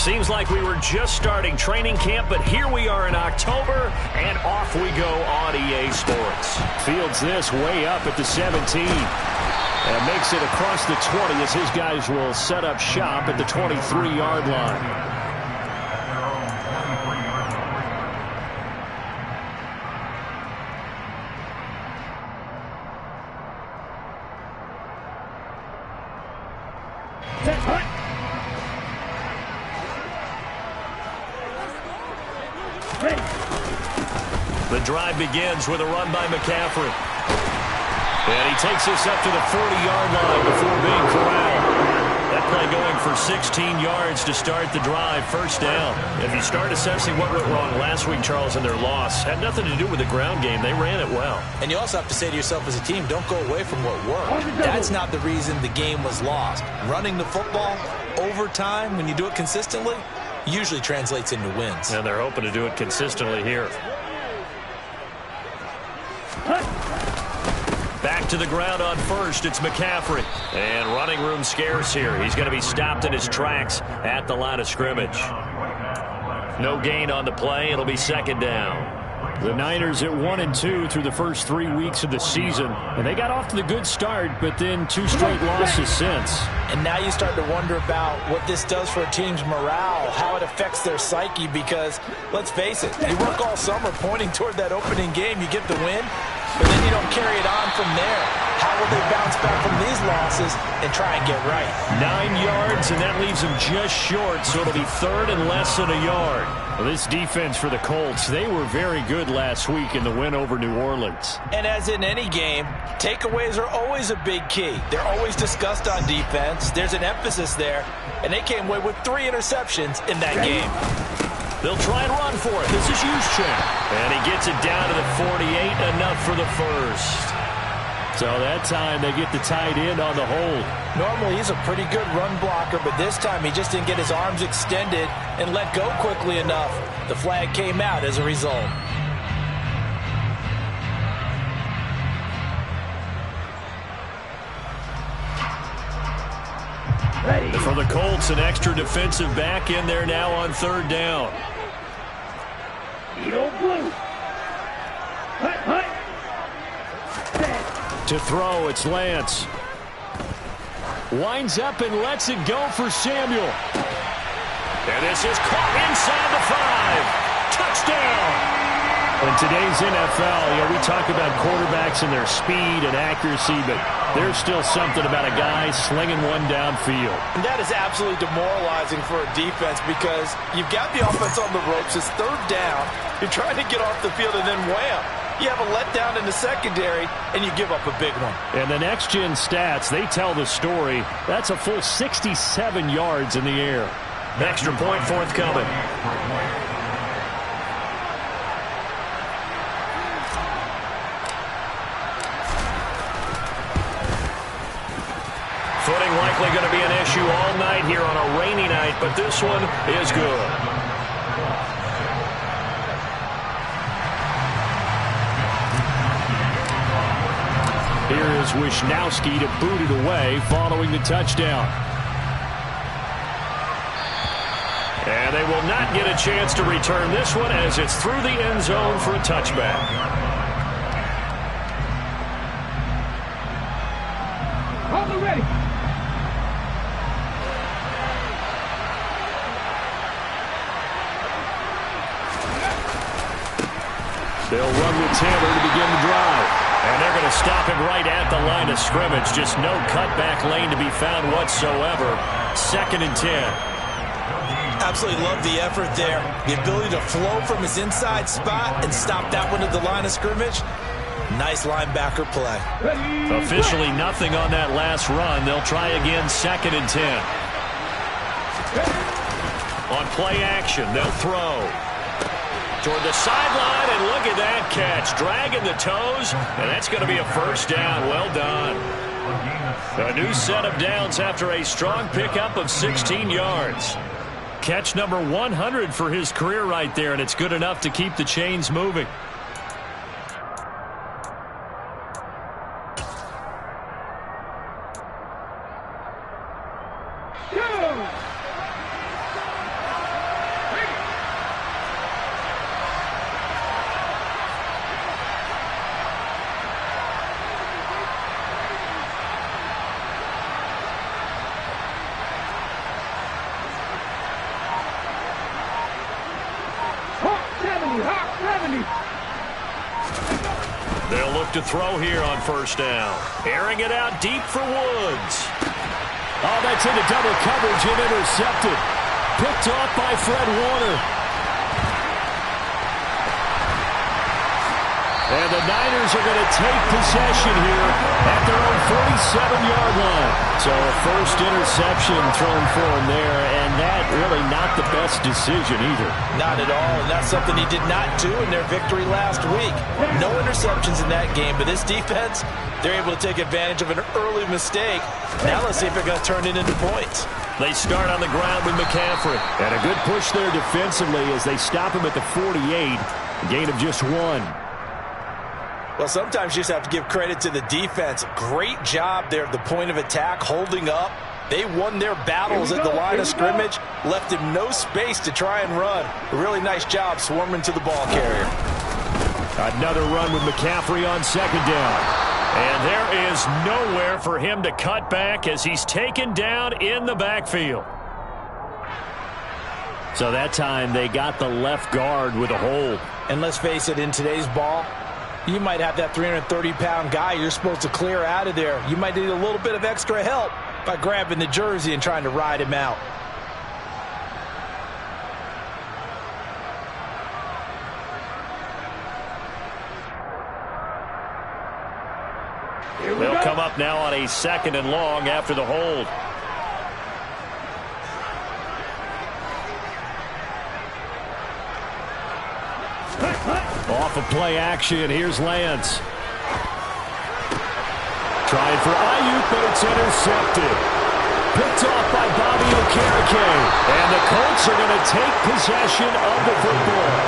Seems like we were just starting training camp, but here we are in October, and off we go on EA Sports. Fields this way up at the 17. And makes it across the 20 as his guys will set up shop at the 23-yard line. The drive begins with a run by McCaffrey. And he takes us up to the 40-yard line before being corralled. That play going for 16 yards to start the drive, first down. If you start assessing what went wrong last week, Charles, in their loss, had nothing to do with the ground game. They ran it well. And you also have to say to yourself as a team, don't go away from what worked. That's not the reason the game was lost. Running the football over time, when you do it consistently, usually translates into wins. And they're hoping to do it consistently here. Back to the ground on first. It's McCaffrey. And running room scarce here. He's going to be stopped in his tracks at the line of scrimmage. No gain on the play. It'll be second down. The Niners at 1-2 through the first 3 weeks of the season. And they got off to the good start, but then 2 straight losses since. And now you start to wonder about what this does for a team's morale, how it affects their psyche, because, let's face it, you work all summer pointing toward that opening game. You get the win, but then you don't carry it on from there. How will they bounce back from these losses and try and get right? 9 yards, and that leaves them just short, so it'll be third and less than a yard. Well, this defense for the Colts, they were very good last week in the win over New Orleans. And as in any game, takeaways are always a big key. They're always discussed on defense. There's an emphasis there, and they came away with 3 interceptions in that game. They'll try and run for it. This is Juszczyk. And he gets it down to the 48, enough for the first. So that time they get the tight end on the hold. Normally he's a pretty good run blocker, but this time he just didn't get his arms extended and let go quickly enough. The flag came out as a result. Ready. For the Colts, an extra defensive back in there now on third down. To throw, it's Lance. Winds up and lets it go for Samuel. And this is caught inside the 5. Touchdown! In today's NFL, we talk about quarterbacks and their speed and accuracy, but there's still something about a guy slinging one downfield. And that is absolutely demoralizing for a defense because you've got the offense on the ropes. It's third down. You're trying to get off the field, and then wham! You have a letdown in the secondary, and you give up a big one. And the next-gen stats, they tell the story. That's a full 67 yards in the air. Extra point forthcoming. Footing likely going to be an issue all night here on a rainy night, but this one is good. Here is Wisnowski to boot it away following the touchdown. And they will not get a chance to return this one as it's through the end zone for a touchback. Ready. They'll run with Taylor to begin the drive. And they're going to stop him right at the line of scrimmage. Just no cutback lane to be found whatsoever. 2nd and 10. Absolutely love the effort there. The ability to flow from his inside spot and stop that one at the line of scrimmage. Nice linebacker play. Officially nothing on that last run. They'll try again 2nd and 10. On play action, they'll throw. Toward the sideline, and look at that catch. Dragging the toes, and that's going to be a first down. Well done. A new set of downs after a strong pickup of 16 yards. Catch number 100 for his career right there, and it's good enough to keep the chains moving. They'll look to throw here on first down. Airing it out deep for Woods. Oh, that's into double coverage and intercepted. Picked off by Fred Warner. And the Niners are going to take possession here at their own 47-yard line. So a first interception thrown for him there, and that really not the best decision either. Not at all, and that's something he did not do in their victory last week. No interceptions in that game, but this defense, they're able to take advantage of an early mistake. Now let's see if they're going to turn it into points. They start on the ground with McCaffrey. And a good push there defensively as they stop him at the 48. A gain of just 1. Well, sometimes you just have to give credit to the defense. Great job there at the point of attack, holding up. They won their battles at the line of scrimmage, left him no space to try and run. A really nice job swarming to the ball carrier. Another run with McCaffrey on second down. And there is nowhere for him to cut back as he's taken down in the backfield. So that time they got the left guard with a hold. And let's face it, in today's ball, you might have that 330-pound guy you're supposed to clear out of there. You might need a little bit of extra help by grabbing the jersey and trying to ride him out. They'll come up now on a 2nd and long after the hold. Off of play action, here's Lance. Trying for Ayuk, but it's intercepted. Picked off by Bobby Okereke. And the Colts are going to take possession of the football.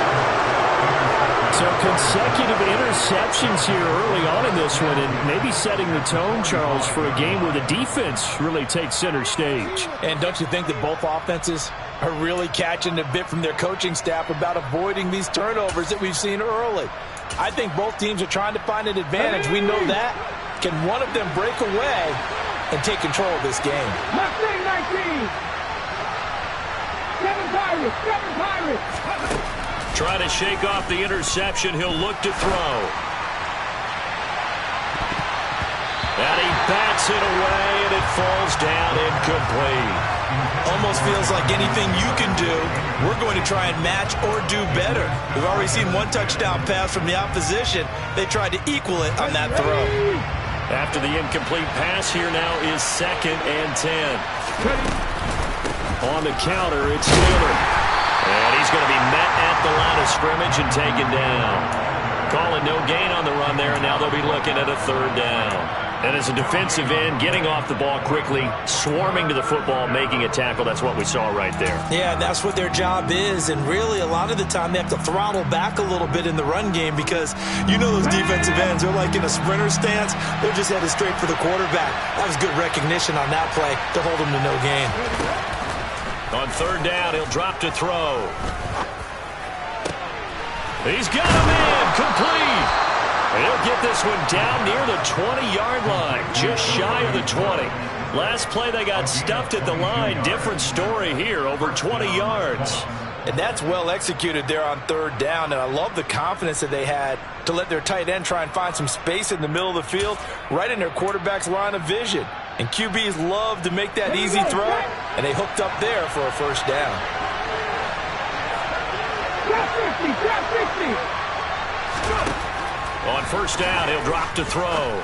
So consecutive interceptions here early on in this one, and maybe setting the tone, Charles, for a game where the defense really takes center stage. And don't you think that both offenses are really catching a bit from their coaching staff about avoiding these turnovers that we've seen early? I think both teams are trying to find an advantage. We know that. Can one of them break away and take control of this game? Left wing 19. 7 Pirates. Try to shake off the interception. He'll look to throw. And he bats it away, and it falls down incomplete. Almost feels like anything you can do, we're going to try and match or do better. We've already seen one touchdown pass from the opposition. They tried to equal it on that throw. After the incomplete pass, here now is 2nd and 10. On the counter, it's Taylor. And he's going to be met at the line of scrimmage and taken down. Calling no gain on the run there, and now they'll be looking at a 3rd down. And as a defensive end, getting off the ball quickly, swarming to the football, making a tackle, that's what we saw right there. Yeah, that's what their job is, and really a lot of the time they have to throttle back a little bit in the run game because you know those defensive ends, they're like in a sprinter stance, they're just headed straight for the quarterback. That was good recognition on that play to hold them to no gain. On 3rd down, he'll drop to throw. He's got him in, complete. He'll get this one down near the 20-yard line, just shy of the 20. Last play, they got stuffed at the line. Different story here, over 20 yards. And that's well executed there on 3rd down, and I love the confidence that they had to let their tight end try and find some space in the middle of the field, right in their quarterback's line of vision. And QBs love to make that easy throw, and they hooked up there for a 1st down. Drop 50, drop 50. On 1st down, he'll drop to throw.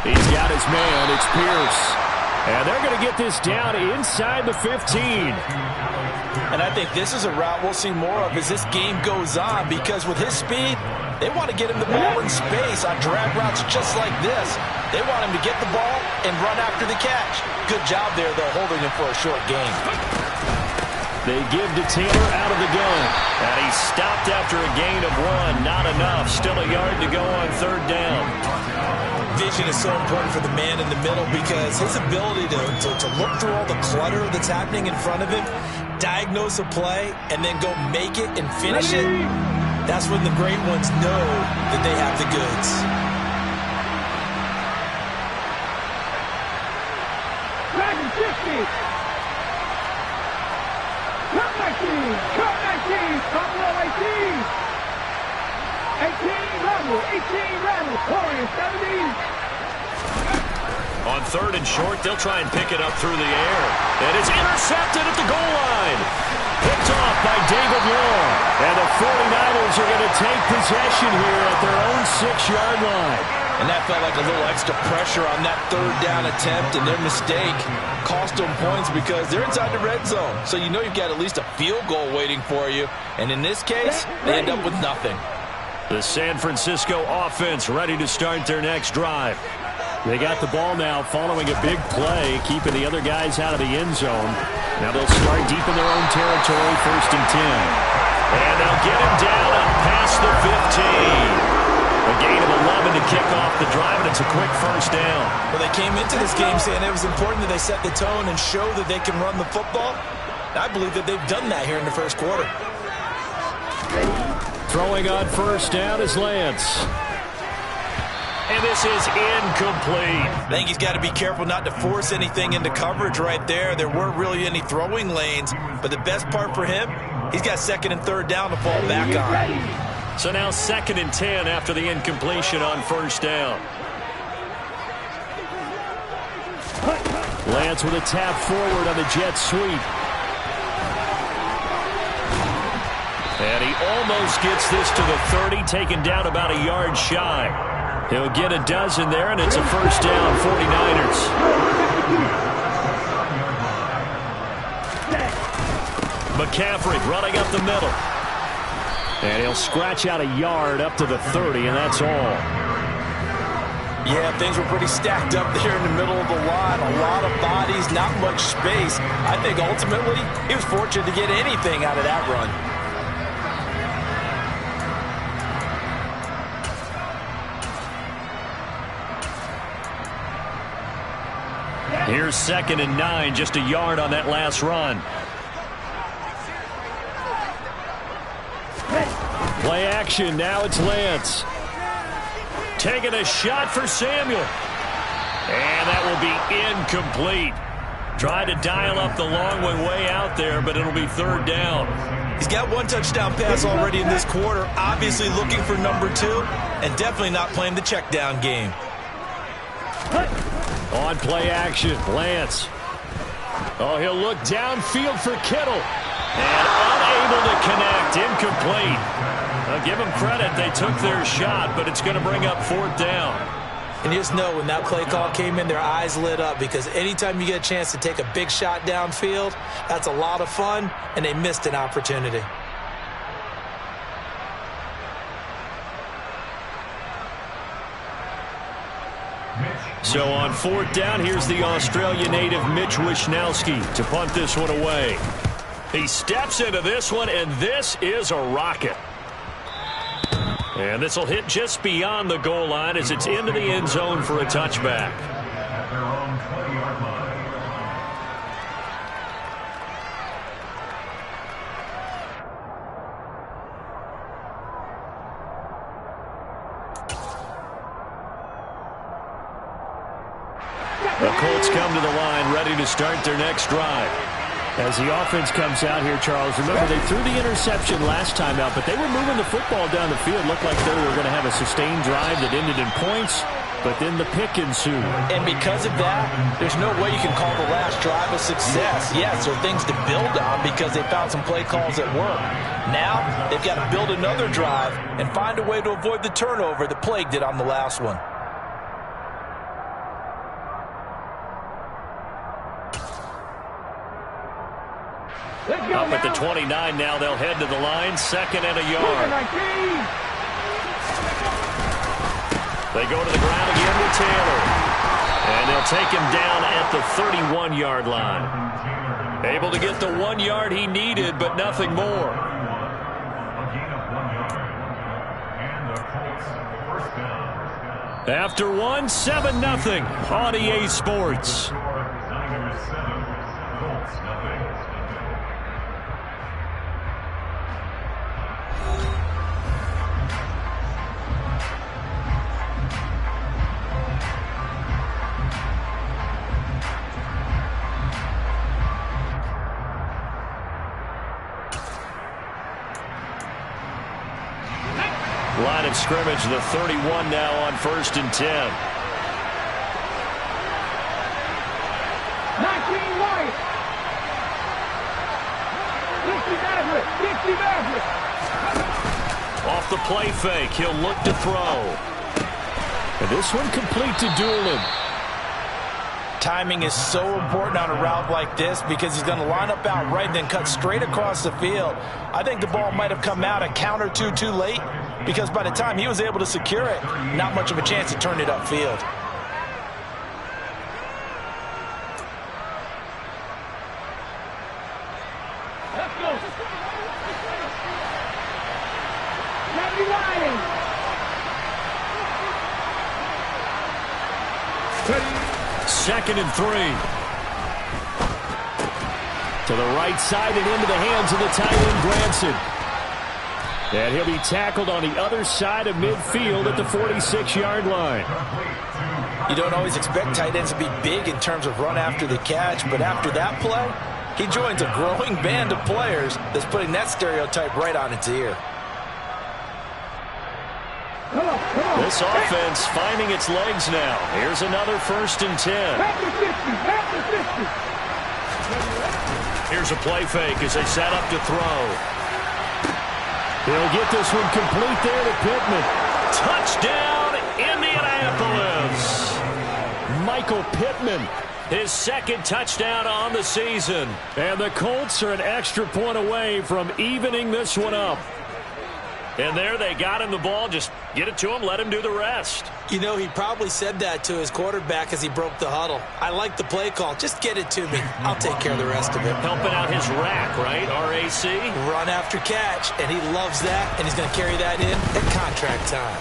He's got his man. It's Pierce. And they're going to get this down inside the 15. And I think this is a route we'll see more of as this game goes on because with his speed, they want to get him the ball in space on drag routes just like this. They want him to get the ball and run after the catch. Good job there, though, holding him for a short gain. They give to Taylor out of the gun. And he stopped after a gain of 1. Not enough. Still a yard to go on 3rd down. Vision is so important for the man in the middle because his ability to look through all the clutter that's happening in front of him, diagnose a play, and then go make it and finish it, that's when the great ones know that they have the goods. Dragon 50. Cut 19, cut 19, Buffalo 18. 18, 11. Rattle, 18, Rattle, Warriors, 17. On third and short, they'll try and pick it up through the air. And it's intercepted at the goal line. Picked off by David Long. And the 49ers are going to take possession here at their own 6-yard line. And that felt like a little extra pressure on that third down attempt, and their mistake cost them points because they're inside the red zone. So you know you've got at least a field goal waiting for you. And in this case, they end up with nothing. The San Francisco offense ready to start their next drive. They got the ball now following a big play, keeping the other guys out of the end zone. Now they'll start deep in their own territory, 1st and 10. And they'll get him down up past the 15. A gain of 11 to kick off the drive, and it's a quick first down. Well, they came into this game saying it was important that they set the tone and show that they can run the football. I believe that they've done that here in the first quarter. Throwing on first down is Lance. And this is incomplete. I think he's got to be careful not to force anything into coverage right there. There weren't really any throwing lanes, but the best part for him, he's got 2nd and 3rd down to fall back on. So now 2nd and 10 after the incompletion on first down. Lance with a tap forward on the jet sweep. And he almost gets this to the 30, taken down about a yard shy. He'll get a dozen there, and it's a first down, 49ers. McCaffrey running up the middle. And he'll scratch out a yard up to the 30, and that's all. Yeah, things were pretty stacked up there in the middle of the line. A lot of bodies, not much space. I think ultimately he was fortunate to get anything out of that run. Here's 2nd and 9, just a yard on that last run. Play action, now it's Lance. Taking a shot for Samuel. And that will be incomplete. Tried to dial up the long way out there, but it'll be 3rd down. He's got 1 touchdown pass already in this quarter, obviously looking for number 2, and definitely not playing the check down game. On play action, Lance. Oh, he'll look downfield for Kittle. And unable to connect, incomplete. I'll give them credit, they took their shot, but it's going to bring up 4th down. And you just know when that play call came in, their eyes lit up because anytime you get a chance to take a big shot downfield, that's a lot of fun, and they missed an opportunity. So on 4th down, here's the Australia native Mitch Wishnowsky to punt this one away. He steps into this one, and this is a rocket. And this will hit just beyond the goal line as it's into the end zone for a touchback. The Colts come to the line ready to start their next drive. As the offense comes out here, Charles, remember they threw the interception last time out, but they were moving the football down the field. Looked like they were going to have a sustained drive that ended in points, but then the pick ensued. And because of that, there's no way you can call the last drive a success. Yes, there are things to build on because they found some play calls that work. Now, they've got to build another drive and find a way to avoid the turnover that plagued it on the last one. Up at the 29 now, they'll head to the line, 2nd and a yard. They go to the ground again with Taylor. And they'll take him down at the 31-yard line. Able to get the 1 yard he needed, but nothing more. After one, 7-0 on EA Sports. Line of scrimmage, the 31 now on 1st and 10. 19 White. 60 Maverick. 60 Maverick. Off the play fake, he'll look to throw. And this one complete to Doolin. Timing is so important on a route like this because he's going to line up out right and then cut straight across the field. I think the ball might have come out a count or two too late because by the time he was able to secure it, not much of a chance to turn it upfield. Let's go. 70 Ryan. Second and 3. To the right side and into the hands of the tight end, Granson. And he'll be tackled on the other side of midfield at the 46-yard line. You don't always expect tight ends to be big in terms of run after the catch, but after that play, he joins a growing band of players that's putting that stereotype right on its ear. Come on. This offense finding its legs now. Here's another 1st and 10. Back to 50. Back to 50. Here's a play fake as they set up to throw. He'll get this one complete there to Pittman. Touchdown, Indianapolis. Michael Pittman. His second touchdown on the season. And the Colts are an extra point away from evening this one up. And there they got him the ball. Just get it to him, let him do the rest. You know, he probably said that to his quarterback as he broke the huddle. I like the play call. Just get it to me. I'll take care of the rest of it. Helping out his rack, right? RAC. Run after catch, and he loves that, and he's going to carry that in at contract time.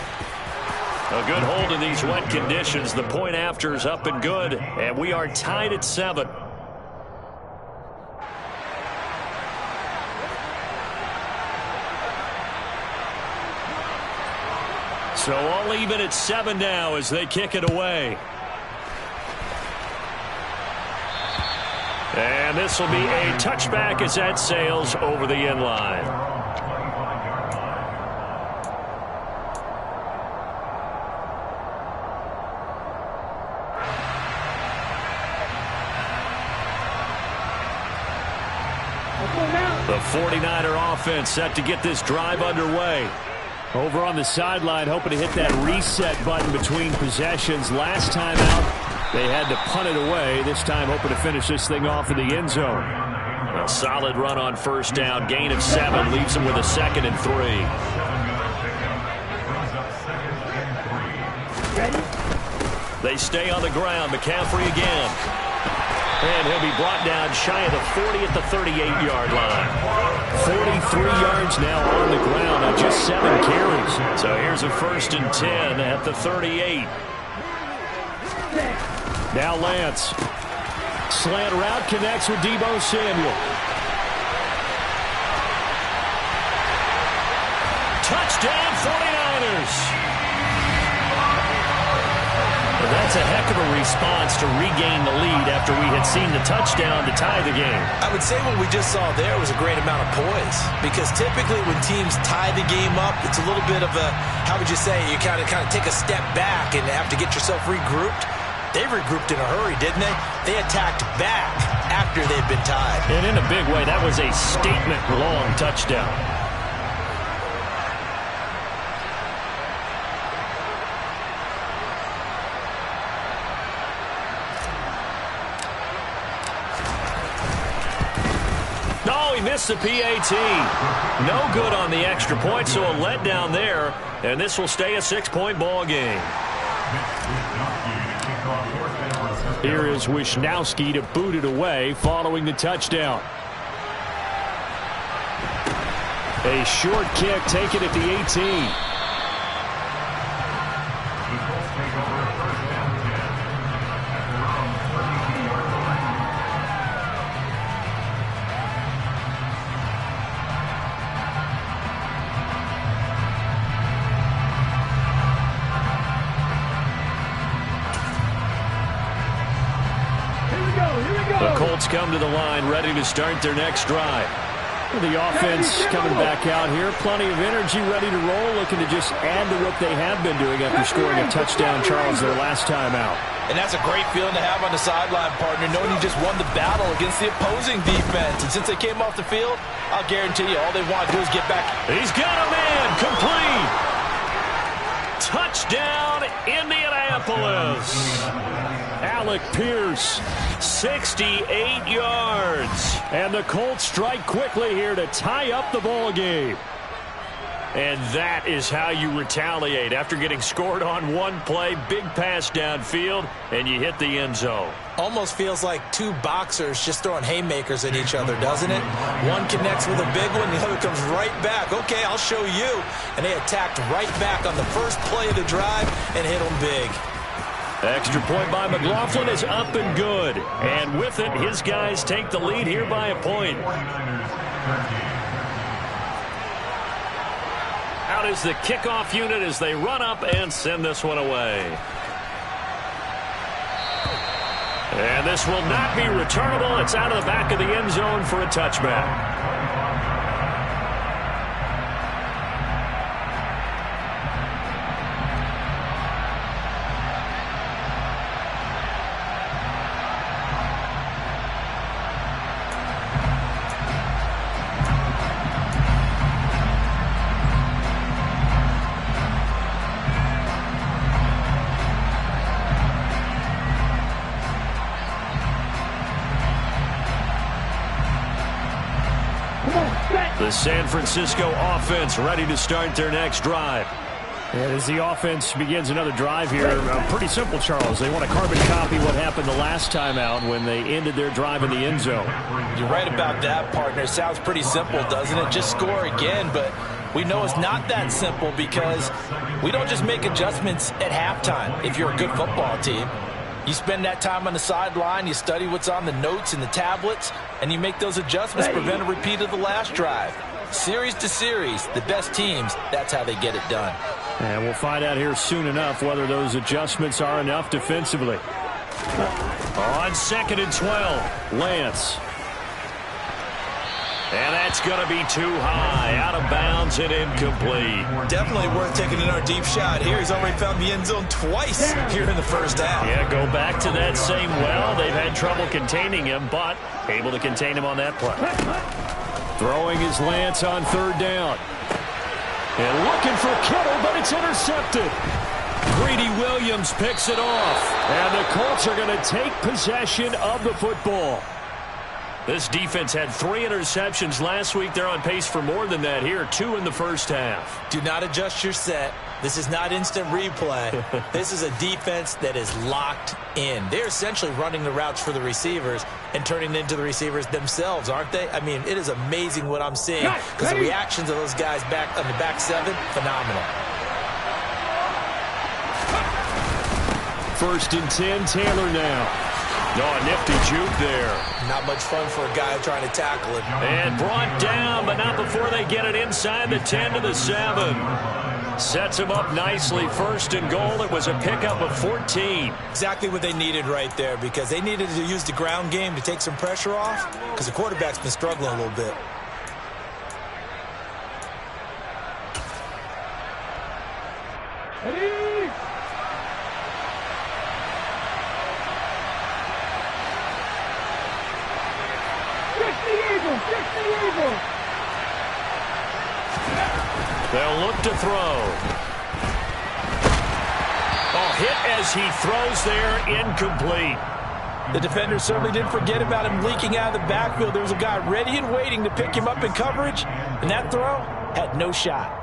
A good hold in these wet conditions. The point after is up and good, and we are tied at 7. So all even at 7 now as they kick it away. And this will be a touchback as that sails over the end line. The 49er offense set to get this drive underway. Over on the sideline, hoping to hit that reset button between possessions. Last time out, they had to punt it away. This time, hoping to finish this thing off in the end zone. A solid run on 1st down. Gain of 7 leaves them with a 2nd and 3. They stay on the ground. McCaffrey again. And he'll be brought down shy of the 40 at the 38-yard line. 43 yards now on the ground on just 7 carries. So here's a 1st and 10 at the 38. Now Lance. Slant route connects with Deebo Samuel. Touchdown 49ers. That's a heck of a response to regain the lead after we had seen the touchdown to tie the game. I would say what we just saw there was a great amount of poise because typically when teams tie the game up, it's a little bit of a, how would you say, you kind of take a step back and have to get yourself regrouped. They regrouped in a hurry, didn't they? They attacked back after they'd been tied. And in a big way, that was a statement-long touchdown. Missed the PAT. No good on the extra point, so a letdown there, and this will stay a 6-point ball game. Here is Wisnowski to boot it away following the touchdown. A short kick taken at the 18. The Colts come to the line ready to start their next drive. The offense coming back out here. Plenty of energy, ready to roll, looking to just add to what they have been doing after scoring a touchdown, Charles, their last time out. And that's a great feeling to have on the sideline, partner, knowing you just won the battle against the opposing defense. And since they came off the field, I'll guarantee you all they want to do is get back. He's got a man, complete. Touchdown, Indianapolis. Alec Pierce, 68 yards. and the Colts strike quickly here to tie up the ball game. And that is how you retaliate after getting scored on one play, big pass downfield, and you hit the end zone. Almost feels like two boxers just throwing haymakers at each other, doesn't it? One connects with a big one, the other comes right back. Okay, I'll show you. And they attacked right back on the first play of the drive and hit them big. Extra point by McLaughlin is up and good. And with it, his guys take the lead here by a point. Out is the kickoff unit as they run up and send this one away. And this will not be returnable. It's out of the back of the end zone for a touchback. The San Francisco offense ready to start their next drive. And as the offense begins another drive here, pretty simple, Charles. They want to carbon copy what happened the last time out when they ended their drive in the end zone. You're right about that, partner. Sounds pretty simple, doesn't it? Just score again, but we know it's not that simple because we don't just make adjustments at halftime if you're a good football team. You spend that time on the sideline, you study what's on the notes and the tablets, and you make those adjustments to prevent a repeat of the last drive. Series to series, the best teams, that's how they get it done. And we'll find out here soon enough whether those adjustments are enough defensively. On 2nd and 12, Lance. And that's going to be too high, out of bounds and incomplete. Definitely worth taking another deep shot here. He's already found the end zone twice here in the first half. Yeah, go back to that same well. They've had trouble containing him, but able to contain him on that play. Throwing is Lance on 3rd down. And looking for Kittle, but it's intercepted. Greedy Williams picks it off. And the Colts are going to take possession of the football. This defense had 3 interceptions last week. They're on pace for more than that here, 2 in the first half. Do not adjust your set. This is not instant replay. This is a defense that is locked in. They're essentially running the routes for the receivers and turning into the receivers themselves, aren't they? I mean, it is amazing what I'm seeing because the reactions of those guys back on the back 7, phenomenal. 1st and 10, Taylor now. Oh, nifty juke there. Not much fun for a guy trying to tackle it. And brought down, but not before they get it inside the 10 to the 7. Sets him up nicely. 1st and goal. It was a pickup of 14. Exactly what they needed right there because they needed to use the ground game to take some pressure off because the quarterback's been struggling a little bit. Ready? They'll look to throw. Oh, hit as he throws there, incomplete. The defender certainly didn't forget about him leaking out of the backfield. There was a guy ready and waiting to pick him up in coverage, and that throw had no shot.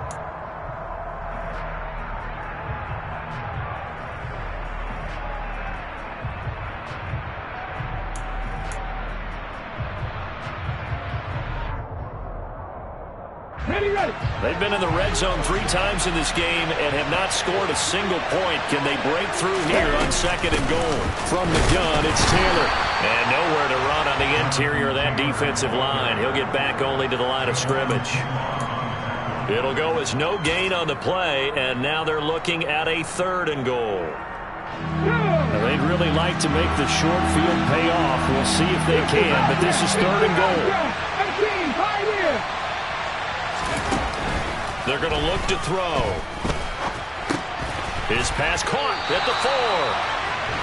They've been in the red zone 3 times in this game and have not scored a single point. Can they break through here on 2nd and goal? From the gun, it's Taylor. And nowhere to run on the interior of that defensive line. He'll get back only to the line of scrimmage. It'll go as no gain on the play, and now they're looking at a 3rd and goal. Now, they'd really like to make the short field pay off. We'll see if they can, but this is 3rd and goal. They're going to look to throw. His pass caught at the 4.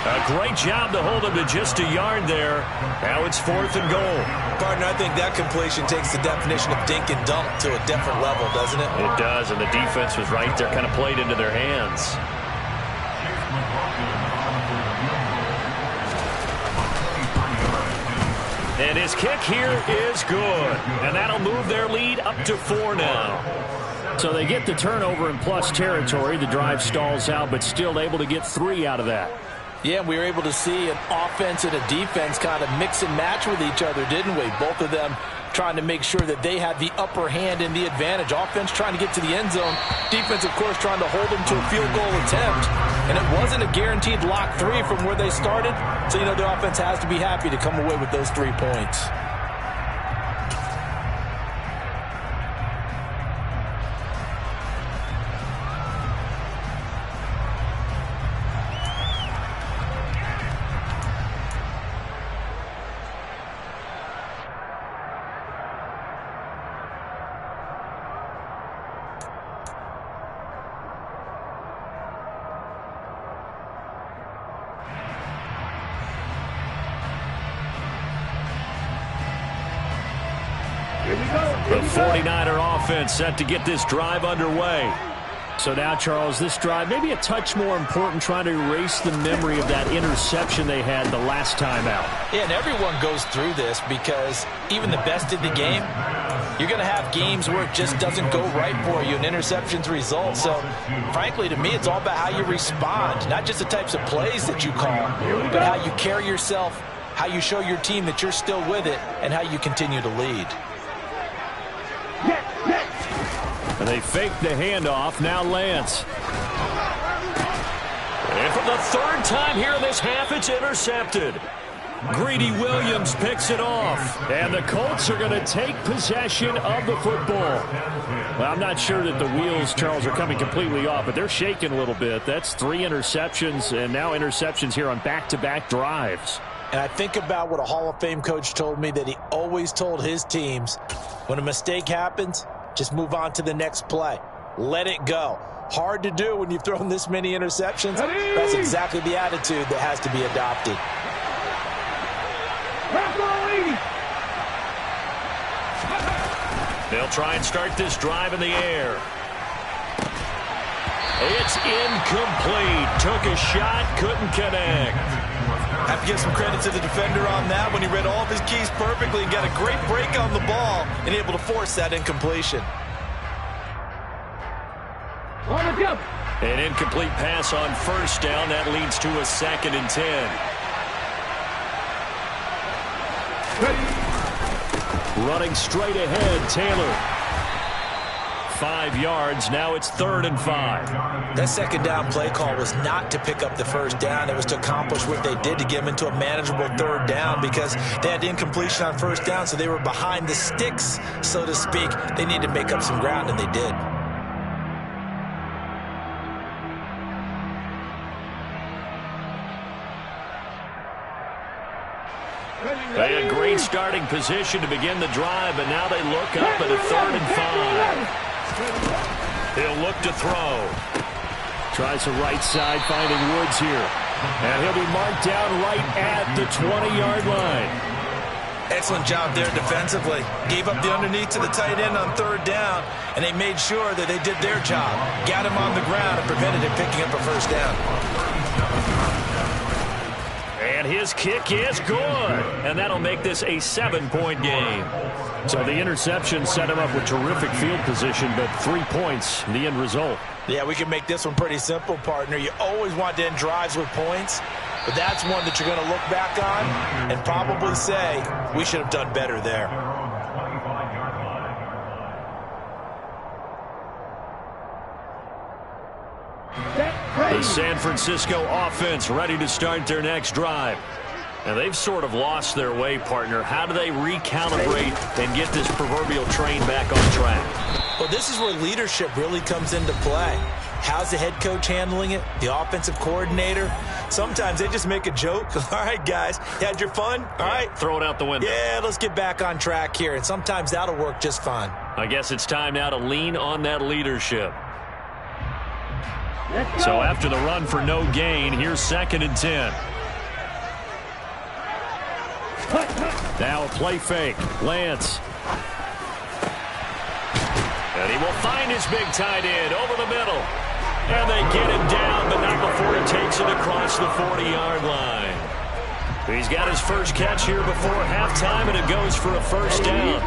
A great job to hold him to just a yard there. Now it's 4th and goal. Partner, I think that completion takes the definition of dink and dunk to a different level, doesn't it? It does, and the defense was right there, kind of played into their hands. And his kick here is good. And that'll move their lead up to 4 now. So they get the turnover in plus territory. The drive stalls out, but still able to get 3 out of that. Yeah, we were able to see an offense and a defense kind of mix and match with each other, didn't we? Both of them trying to make sure that they had the upper hand and the advantage. Offense trying to get to the end zone. Defense, of course, trying to hold them to a field goal attempt. And it wasn't a guaranteed lock 3 from where they started. So, you know, the offense has to be happy to come away with those 3 points. The 49er offense set to get this drive underway. So now, Charles, this drive maybe a touch more important, trying to erase the memory of that interception they had the last time out. Yeah, and everyone goes through this because even the best in the game, you're going to have games where it just doesn't go right for you, and interceptions result. So, frankly, to me, it's all about how you respond, not just the types of plays that you call, but how you carry yourself, how you show your team that you're still with it, and how you continue to lead. And they fake the handoff. Now Lance. And for the 3rd time here in this half, it's intercepted. Greedy Williams picks it off. And the Colts are going to take possession of the football. Well, I'm not sure that the wheels, Charles, are coming completely off, but they're shaking a little bit. That's 3 interceptions, and now interceptions here on back-to-back drives. And I think about what a Hall of Fame coach told me, that he always told his teams, when a mistake happens, just move on to the next play. Let it go. Hard to do when you've thrown this many interceptions. That's exactly the attitude that has to be adopted. They'll try and start this drive in the air. It's incomplete. Took a shot, couldn't connect. Have to give some credit to the defender on that when he read all of his keys perfectly and got a great break on the ball and able to force that incompletion. An incomplete pass on 1st down. That leads to a 2nd and 10. Running straight ahead, Taylor. 5 yards. Now it's 3rd and 5. That 2nd down play call was not to pick up the 1st down. It was to accomplish what they did, to get them into a manageable 3rd down, because they had incompletion on 1st down, so they were behind the sticks, so to speak. They needed to make up some ground, and they did. They had great starting position to begin the drive, but now they look up at a 3rd and 5. He'll look to throw. Tries the right side, finding Woods here. And he'll be marked down right at the 20-yard line. Excellent job there defensively. Gave up the underneath to the tight end on 3rd down, and they made sure that they did their job. Got him on the ground and prevented him picking up a 1st down. And his kick is good. And that'll make this a 7-point game. So the interception set him up with terrific field position, but 3 points, the end result. Yeah, we can make this one pretty simple, partner. You always want to end drives with points, but that's one that you're going to look back on and probably say, we should have done better there. The San Francisco offense ready to start their next drive. And they've sort of lost their way, partner. How do they recalibrate and get this proverbial train back on track? Well, this is where leadership really comes into play. How's the head coach handling it? The offensive coordinator? Sometimes they just make a joke. All right, guys, you had your fun? All right. Throw it out the window. Yeah, let's get back on track here. And sometimes that'll work just fine. I guess it's time now to lean on that leadership. So after the run for no gain, here's 2nd and 10. Now a play fake. Lance. And he will find his big tight end over the middle. And they get him down, but not before he takes it across the 40-yard line. He's got his first catch here before halftime, and it goes for a first down.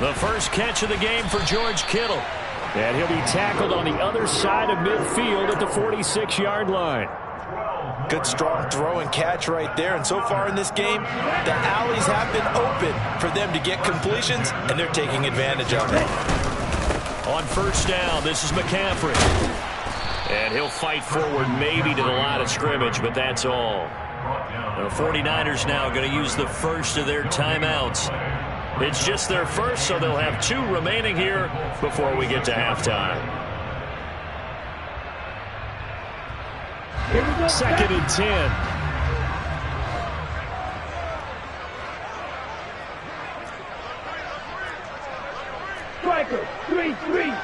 The first catch of the game for George Kittle. And he'll be tackled on the other side of midfield at the 46-yard line. Good, strong throw and catch right there. And so far in this game, the alleys have been open for them to get completions, and they're taking advantage of it. On first down, this is McCaffrey. And he'll fight forward maybe to the line of scrimmage, but that's all. The 49ers now going to use the first of their timeouts. It's just their first, so they'll have 2 remaining here before we get to halftime. 2nd and 10. Striker, 3-3.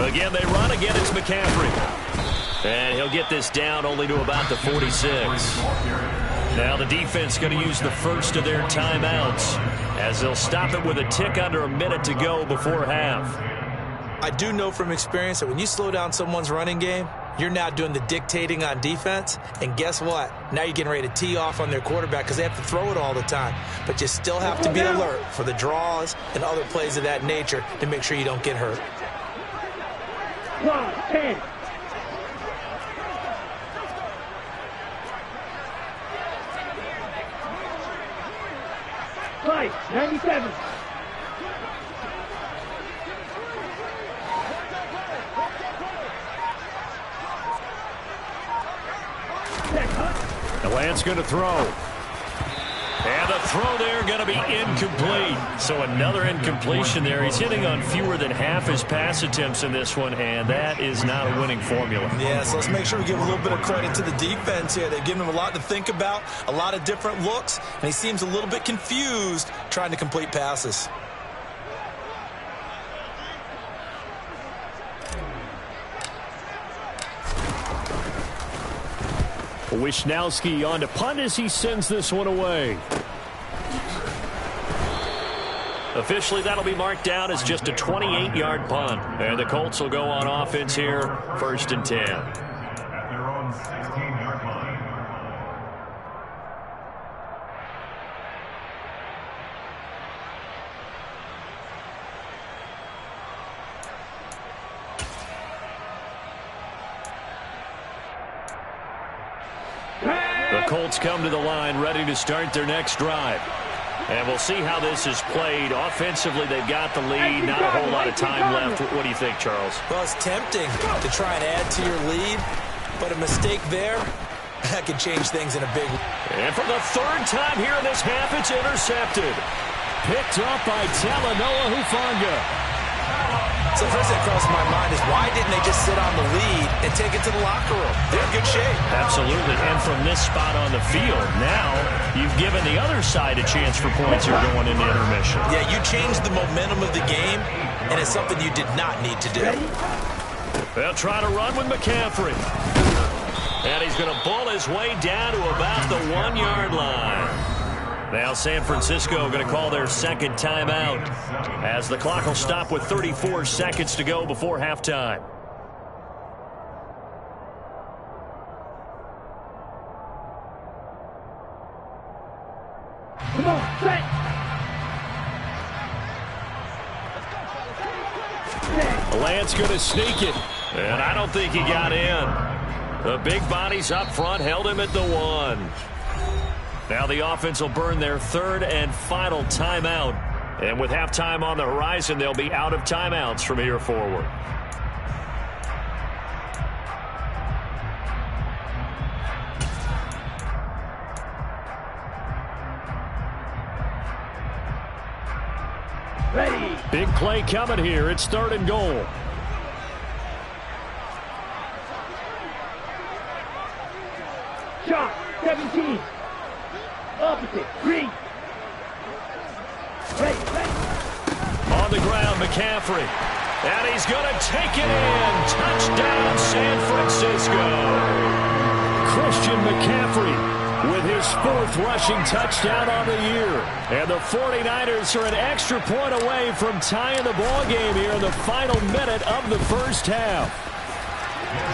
Again, they run. Again, it's McCaffrey. And he'll get this down only to about the 46. Now the defense going to use the first of their timeouts as they'll stop it with a tick under a minute to go before half. I do know from experience that when you slow down someone's running game, you're now doing the dictating on defense. And guess what? Now you're getting ready to tee off on their quarterback because they have to throw it all the time. But you still have to be alert for the draws and other plays of that nature to make sure you don't get hurt. 10. Fight, 97. The Lance going to throw. And the throw there going to be incomplete. So another incompletion there. He's hitting on fewer than half his pass attempts in this one, and that is not a winning formula. Yeah, so let's make sure we give a little bit of credit to the defense here. They've given him a lot to think about, a lot of different looks, and he seems a little bit confused trying to complete passes. Wishnowski on to punt as he sends this one away. Officially, that'll be marked down as just a 28-yard punt. And the Colts will go on offense here, 1st and 10. At their own 16-yard line. The Colts come to the line ready to start their next drive. And we'll see how this is played. Offensively, they've got the lead. Not a whole lot of time left. What do you think, Charles? Well, it's tempting to try and add to your lead, but a mistake there, that could change things in a big way. And for the 3rd time here in this half, it's intercepted. Picked up by Talanoa Hufanga. So the first thing that crosses my mind is why didn't they just sit on the lead and take it to the locker room? They're in good shape. Absolutely. And from this spot on the field, now you've given the other side a chance for points here going into intermission. Yeah, you changed the momentum of the game, and it's something you did not need to do. They'll try to run with McCaffrey. And he's going to bull his way down to about the 1-yard line. Now San Francisco going to call their 2nd timeout as the clock will stop with 34 seconds to go before halftime. Come on, set. Lance going to sneak it. And I don't think he got in. The big bodies up front held him at the 1. Now the offense will burn their 3rd and final timeout. And with halftime on the horizon, they'll be out of timeouts from here forward. Ready. Big play coming here. It's 3rd and goal. Opposite. 3. Ready. On the ground, McCaffrey. And he's going to take it in. Touchdown, San Francisco. Christian McCaffrey with his 4th rushing touchdown on the year. And the 49ers are an extra point away from tying the ball game here in the final minute of the first half.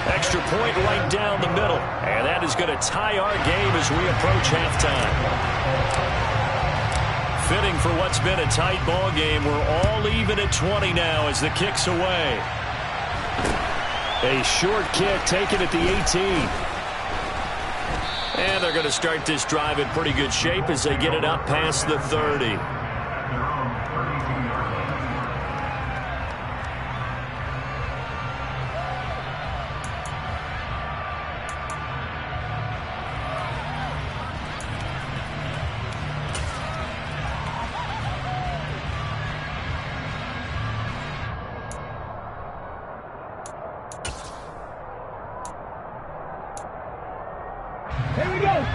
Extra point right down the middle. And that is going to tie our game as we approach halftime. Fitting for what's been a tight ball game. We're all even at 20 now as the kick's away. A short kick taken at the 18. And they're going to start this drive in pretty good shape as they get it up past the 30.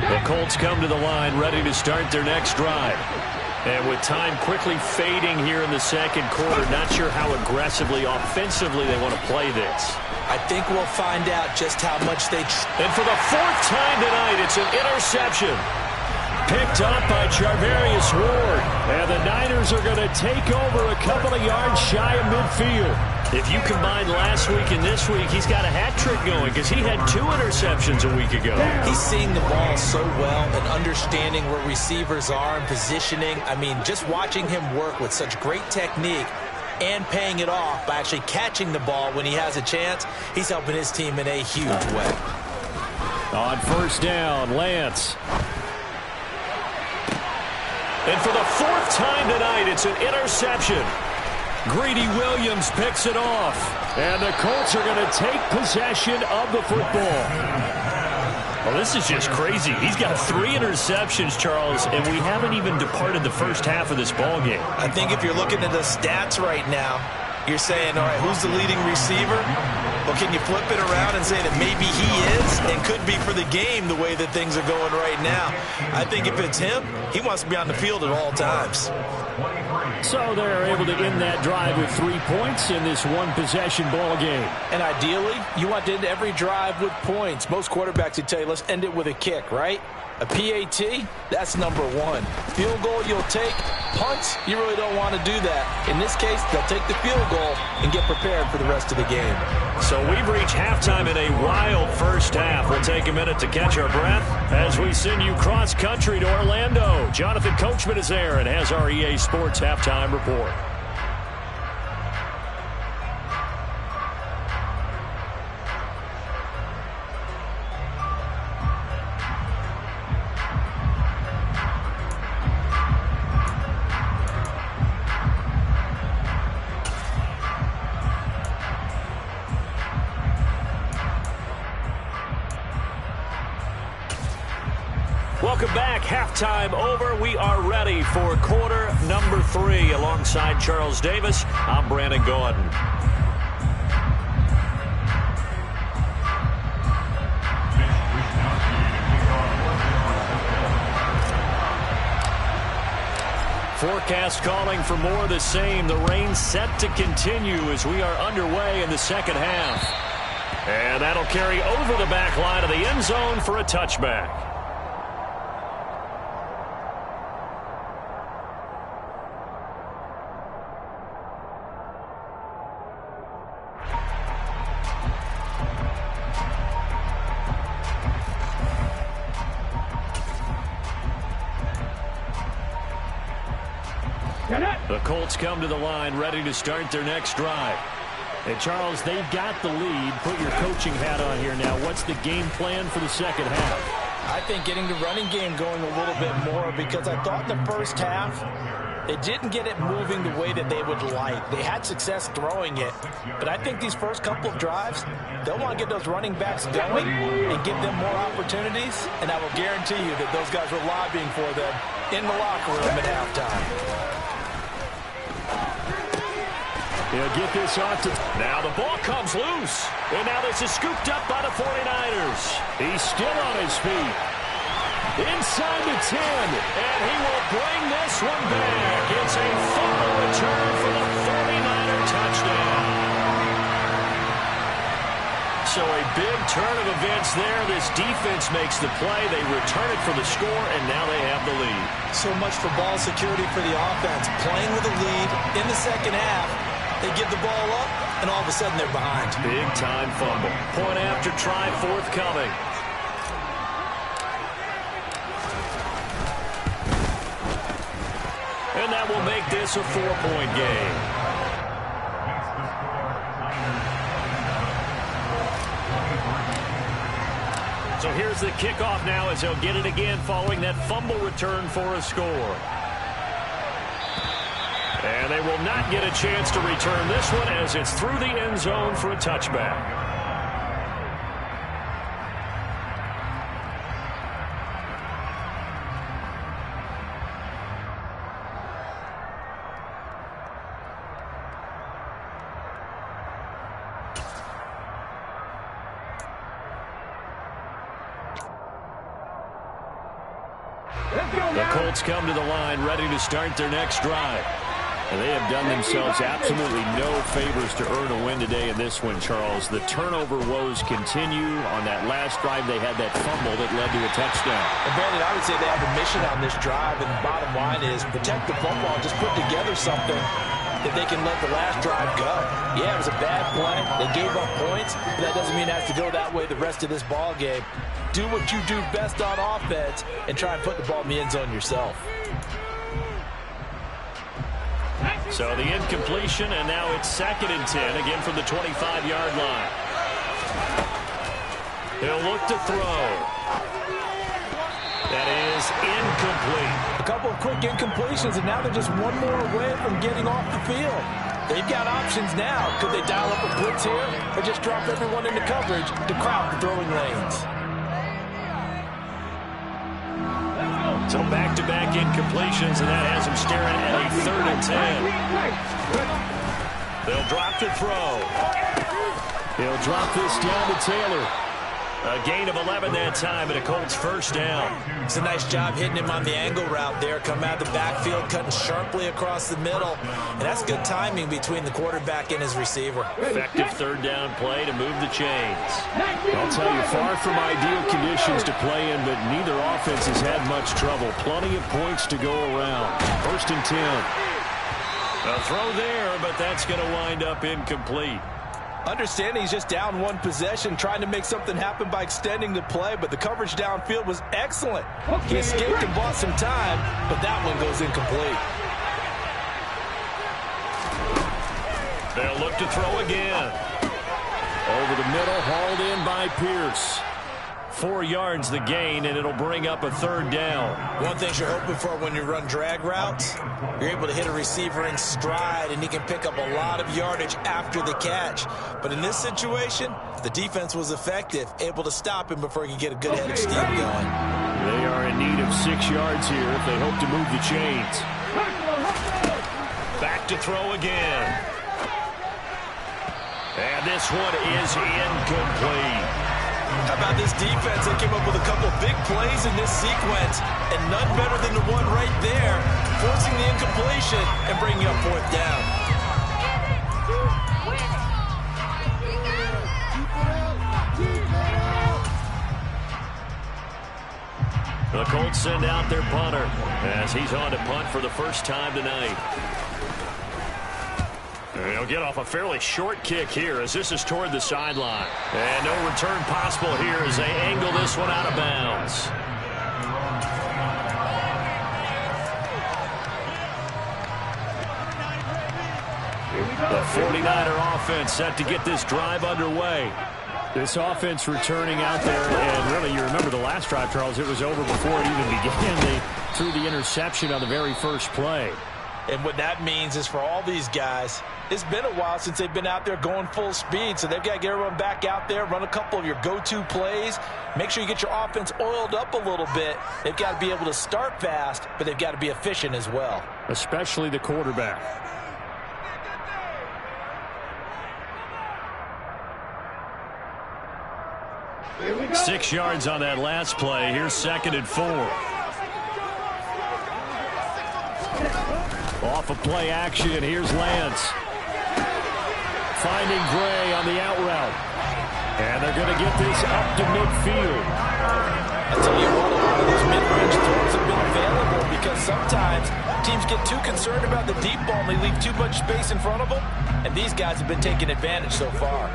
The Colts come to the line ready to start their next drive. And with time quickly fading here in the second quarter, not sure how aggressively, offensively they want to play this. I think we'll find out just how much they... And for the 4th time tonight, it's an interception. Picked up by Charvarius Ward. And the Niners are going to take over a couple of yards shy of midfield. If you combine last week and this week, he's got a hat trick going because he had 2 interceptions a week ago. He's seeing the ball so well and understanding where receivers are and positioning. I mean, just watching him work with such great technique and paying it off by actually catching the ball when he has a chance, he's helping his team in a huge way. On first down, Lance. And for the 4th time tonight, it's an interception. Greedy Williams picks it off. And the Colts are going to take possession of the football. Well, this is just crazy. He's got 3 interceptions, Charles, and we haven't even departed the first half of this ball game. I think if you're looking at the stats right now, you're saying, all right, who's the leading receiver? Well, can you flip it around and say that maybe he is and could be for the game the way that things are going right now? I think if it's him, he wants to be on the field at all times. So they're able to end that drive with 3 points in this one-possession ball game. And ideally, you want to end every drive with points. Most quarterbacks would tell you, let's end it with a kick, right? A PAT, that's number 1. Field goal you'll take. Punts, you really don't want to do that. In this case, they'll take the field goal and get prepared for the rest of the game. So we've reached halftime in a wild first half. We'll take a minute to catch our breath as we send you cross-country to Orlando. Jonathan Coachman is there and has our EA Sports halftime report. Welcome back. Halftime over. We are ready for quarter number 3. Alongside Charles Davis, I'm Brandon Gordon. Forecast calling for more of the same. The rain set to continue as we are underway in the second half. And that'll carry over the back line of the end zone for a touchback. The Colts come to the line ready to start their next drive. And Charles, they've got the lead. Put your coaching hat on here now. What's the game plan for the second half? I think getting the running game going a little bit more, because I thought in the first half they didn't get it moving the way that they would like. They had success throwing it, but I think these first couple of drives, they'll want to get those running backs going and give them more opportunities, and I will guarantee you that those guys were lobbying for them in the locker room at halftime. He'll get this off to... Now the ball comes loose. And now this is scooped up by the 49ers. He's still on his feet. Inside the 10. And he will bring this one back. It's a fumble return for the 49er touchdown. So a big turn of events there. This defense makes the play. They return it for the score, and now they have the lead. So much for ball security for the offense. Playing with a lead in the second half. They give the ball up, and all of a sudden they're behind. Big-time fumble. Point after try forthcoming. And that will make this a 4-point game. So here's the kickoff now as he'll get it again following that fumble return for a score. And they will not get a chance to return this one as it's through the end zone for a touchback. The Colts come to the line ready to start their next drive. And they have done themselves absolutely no favors to earn a win today in this one, Charles. The turnover woes continue. On that last drive, they had that fumble that led to a touchdown. And Brandon, I would say they have a mission on this drive, and the bottom line is protect the football. Just put together something that they can let the last drive go. Yeah, it was a bad play. They gave up points, but that doesn't mean it has to go that way the rest of this ball game. Do what you do best on offense and try and put the ball in the end zone yourself. So the incompletion, and now it's 2nd and 10, again from the 25-yard line. He'll look to throw. That is incomplete. A couple of quick incompletions, and now they're just one more away from getting off the field. They've got options now. Could they dial up a blitz here or just drop everyone into coverage to crowd the throwing lanes? So back-to-back incompletions, and that has him staring at a 3rd and 10. They'll drop the throw. He'll drop this down to Taylor. A gain of 11 that time, and a Colts first down. It's a nice job hitting him on the angle route there. Coming out of the backfield, cutting sharply across the middle. And that's good timing between the quarterback and his receiver. Effective 3rd down play to move the chains. I'll tell you, far from ideal conditions to play in, but neither offense has had much trouble. Plenty of points to go around. 1st and 10. A throw there, but that's going to wind up incomplete. Understanding he's just down one possession, trying to make something happen by extending the play, but the coverage downfield was excellent. He escaped and bought some time, but that one goes incomplete. They'll look to throw again. Over the middle, hauled in by Pierce. 4 yards the gain, and it'll bring up a 3rd down. One thing you're hoping for when you run drag routes, you're able to hit a receiver in stride, and he can pick up a lot of yardage after the catch. But in this situation, the defense was effective, able to stop him before he could get a good head of steam going. They are in need of 6 yards here if they hope to move the chains. Back to throw again. And this one is incomplete. How about this defense? They came up with a couple of big plays in this sequence, and none better than the one right there, forcing the incompletion and bringing up 4th down. The Colts send out their punter as he's on to punt for the first time tonight. He'll get off a fairly short kick here as this is toward the sideline. And no return possible here as they angle this one out of bounds. The 49er offense set to get this drive underway. This offense returning out there, and really, you remember the last drive, Charles, it was over before it even began. They threw the interception on the very first play. And what that means is for all these guys, it's been a while since they've been out there going full speed, so they've got to get everyone back out there, run a couple of your go-to plays, make sure you get your offense oiled up a little bit. They've got to be able to start fast, but they've got to be efficient as well. Especially the quarterback. 6 yards on that last play. Here's 2nd and 4. Off of play action, here's Lance. Finding Gray on the out route. And they're going to get this up to midfield. I tell you what, a lot of those mid-range throws have been available because sometimes teams get too concerned about the deep ball and they leave too much space in front of them. And these guys have been taking advantage so far.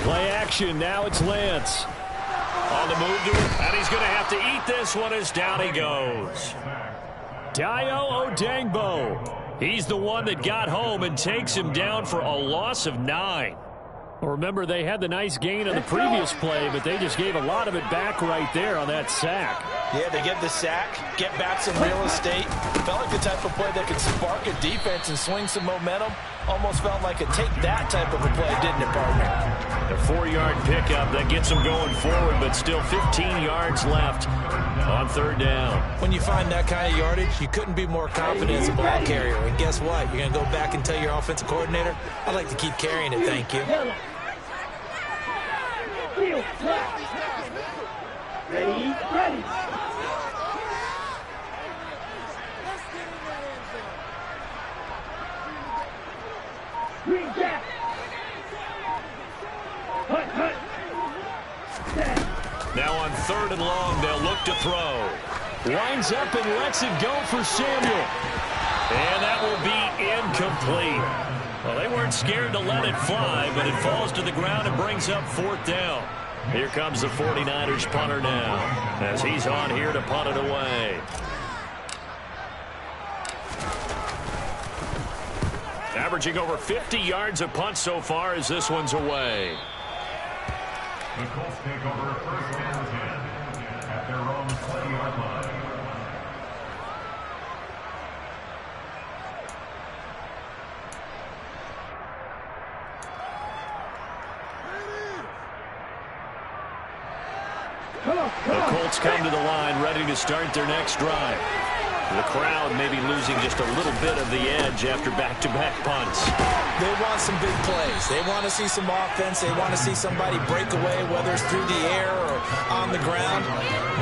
Play action, now it's Lance. On the move to it, and he's going to have to eat this one as down he goes. KIO Franchise. He's the one that got home and takes him down for a loss of 9. Remember, they had the nice gain on the previous play, but they just gave a lot of it back right there on that sack. Yeah, they get the sack, get back some real estate. Felt like the type of play that could spark a defense and swing some momentum. Almost felt like a take-that type of a play, didn't it, partner? A 4-yard pickup that gets them going forward, but still 15 yards left on 3rd down. When you find that kind of yardage, you couldn't be more confident as a ball carrier. And guess what? You're going to go back and tell your offensive coordinator, I'd like to keep carrying it, thank you. Ready. Green jack. Hut. Now on 3rd and long, they'll look to throw. Winds up and lets it go for Samuel. And that will be incomplete. Well, they weren't scared to let it fly, but it falls to the ground and brings up 4th down. Here comes the 49ers punter now, as he's on here to punt it away. Averaging over 50 yards a punt so far as this one's away. The Colts take over 1st and 10 at their own 20-yard line. The Colts come to the line ready to start their next drive. The crowd may be losing just a little bit of the edge after back-to-back punts. They want some big plays. They want to see some offense. They want to see somebody break away, whether it's through the air or on the ground.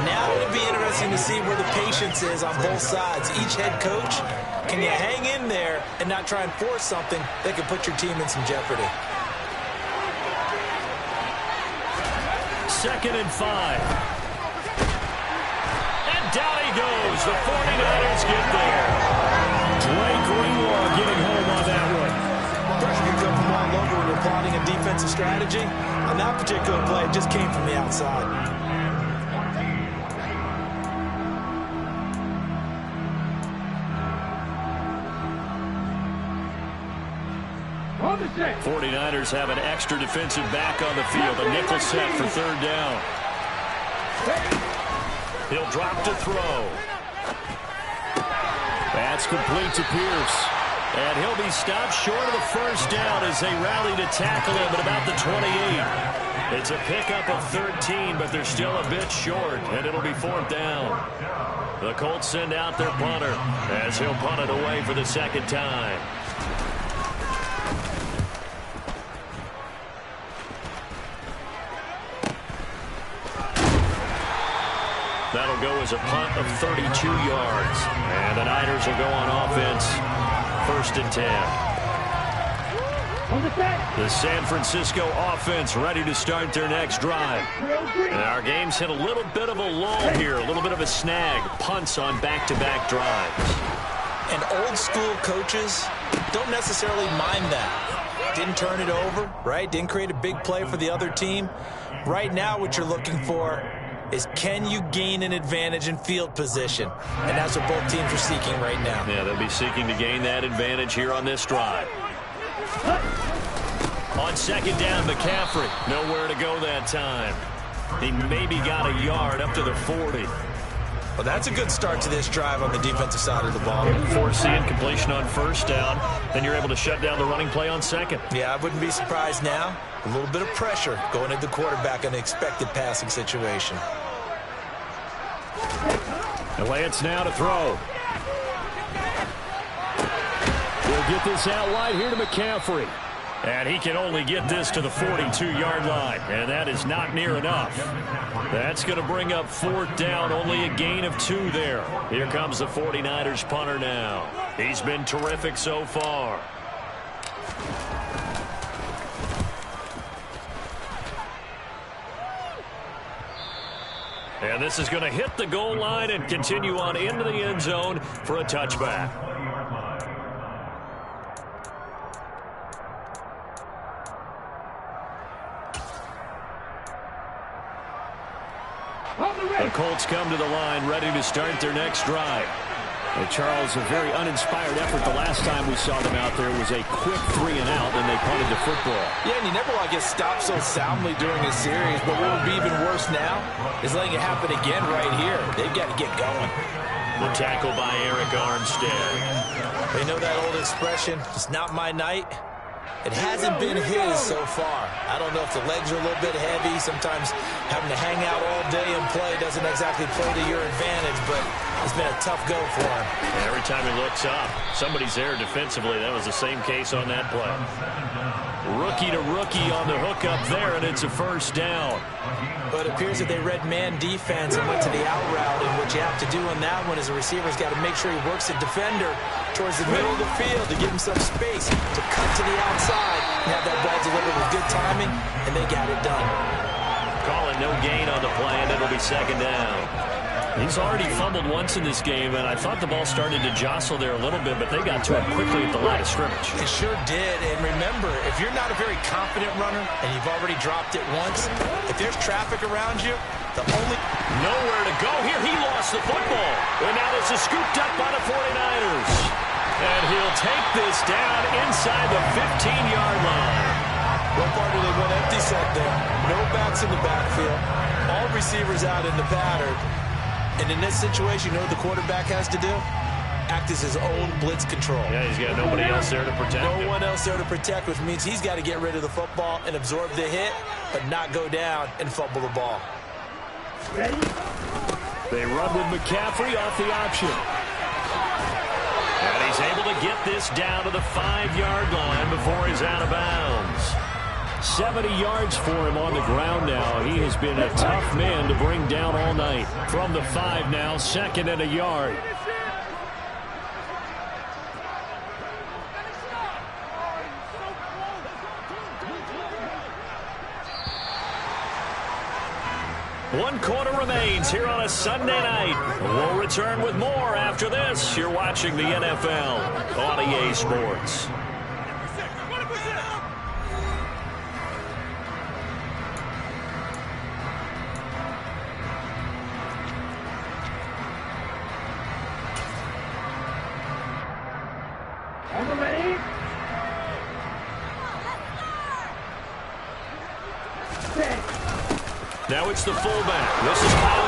Now it'll be interesting to see where the patience is on both sides. Each head coach, can you hang in there and not try and force something that could put your team in some jeopardy? 2nd and 5. Down he goes. The 49ers get there. Drake Greenlaw getting home on that one. Pressure can come from all over when you're plotting a defensive strategy. On that particular play, it just came from the outside. On the set. 49ers have an extra defensive back on the field. A nickel set for 3rd down. He'll drop to throw. That's complete to Pierce. And he'll be stopped short of the 1st down as they rally to tackle him at about the 28. It's a pickup of 13, but they're still a bit short, and it'll be 4th down. The Colts send out their punter as he'll punt it away for the 2nd time. That'll go as a punt of 32 yards. And the Niners will go on offense. 1st and 10. On the set. The San Francisco offense ready to start their next drive. And our game's hit a little bit of a lull here, a little bit of a snag. Punts on back-to-back drives. And old school coaches don't necessarily mind that. Didn't turn it over, right? Didn't create a big play for the other team. Right now what you're looking for is, can you gain an advantage in field position? And that's what both teams are seeking right now. Yeah, they'll be seeking to gain that advantage here on this drive. On 2nd down, McCaffrey. Nowhere to go that time. He maybe got a yard up to the 40. Well, that's a good start to this drive on the defensive side of the ball. Force the incompletion on 1st down. Then you're able to shut down the running play on 2nd. Yeah, I wouldn't be surprised now. A little bit of pressure going into the quarterback in an expected passing situation. Lance now to throw. get this out wide here to McCaffrey. And he can only get this to the 42-yard line, and that is not near enough. That's going to bring up 4th down, only a gain of 2 there. Here comes the 49ers punter now. He's been terrific so far. And this is going to hit the goal line and continue on into the end zone for a touchback. The Colts come to the line ready to start their next drive. And Charles, a very uninspired effort the last time we saw them out there was a quick 3 and out, and they punted the football. Yeah, and you never want to get stopped so soundly during a series, but what would be even worse now is letting it happen again right here. They've got to get going. The tackle by Eric Armstead. They know that old expression, it's not my night. It hasn't been his so far. I don't know if the legs are a little bit heavy. Sometimes having to hang out all day and play doesn't exactly play to your advantage, but it's been a tough go for him. And every time he looks up, somebody's there defensively. That was the same case on that play. Rookie to rookie on the hook up there, and it's a 1st down. But it appears that they read man defense and went to the out route, and what you have to do on that one is the receiver's got to make sure he works the defender towards the middle of the field to give him some space to cut to the outside and have that ball delivered with good timing, and they got it done. Calling no gain on the play, and it'll be 2nd down. He's already fumbled once in this game, and I thought the ball started to jostle there a little bit, but they got to him quickly at the line of scrimmage. It sure did, and remember, if you're not a very confident runner and you've already dropped it once, if there's traffic around you, the only... Nowhere to go here. He lost the football. And now this is scooped up by the 49ers. And he'll take this down inside the 15-yard line. What part do they went empty set there? No backs in the backfield. All receivers out in the pattern. And in this situation, you know what the quarterback has to do? Act as his own blitz control. Yeah, he's got nobody else there to protect him. No one else there to protect, which means he's got to get rid of the football and absorb the hit, but not go down and fumble the ball. They run with McCaffrey off the option. And he's able to get this down to the 5-yard line before he's out of bounds. 70 yards for him on the ground now. He has been a tough man to bring down all night. From the 5 now, 2nd and a yard. One quarter remains here on a Sunday night. We'll return with more after this. You're watching the NFL on EA Sports. On the ready? Set. Now it's the fullback. This is KIO.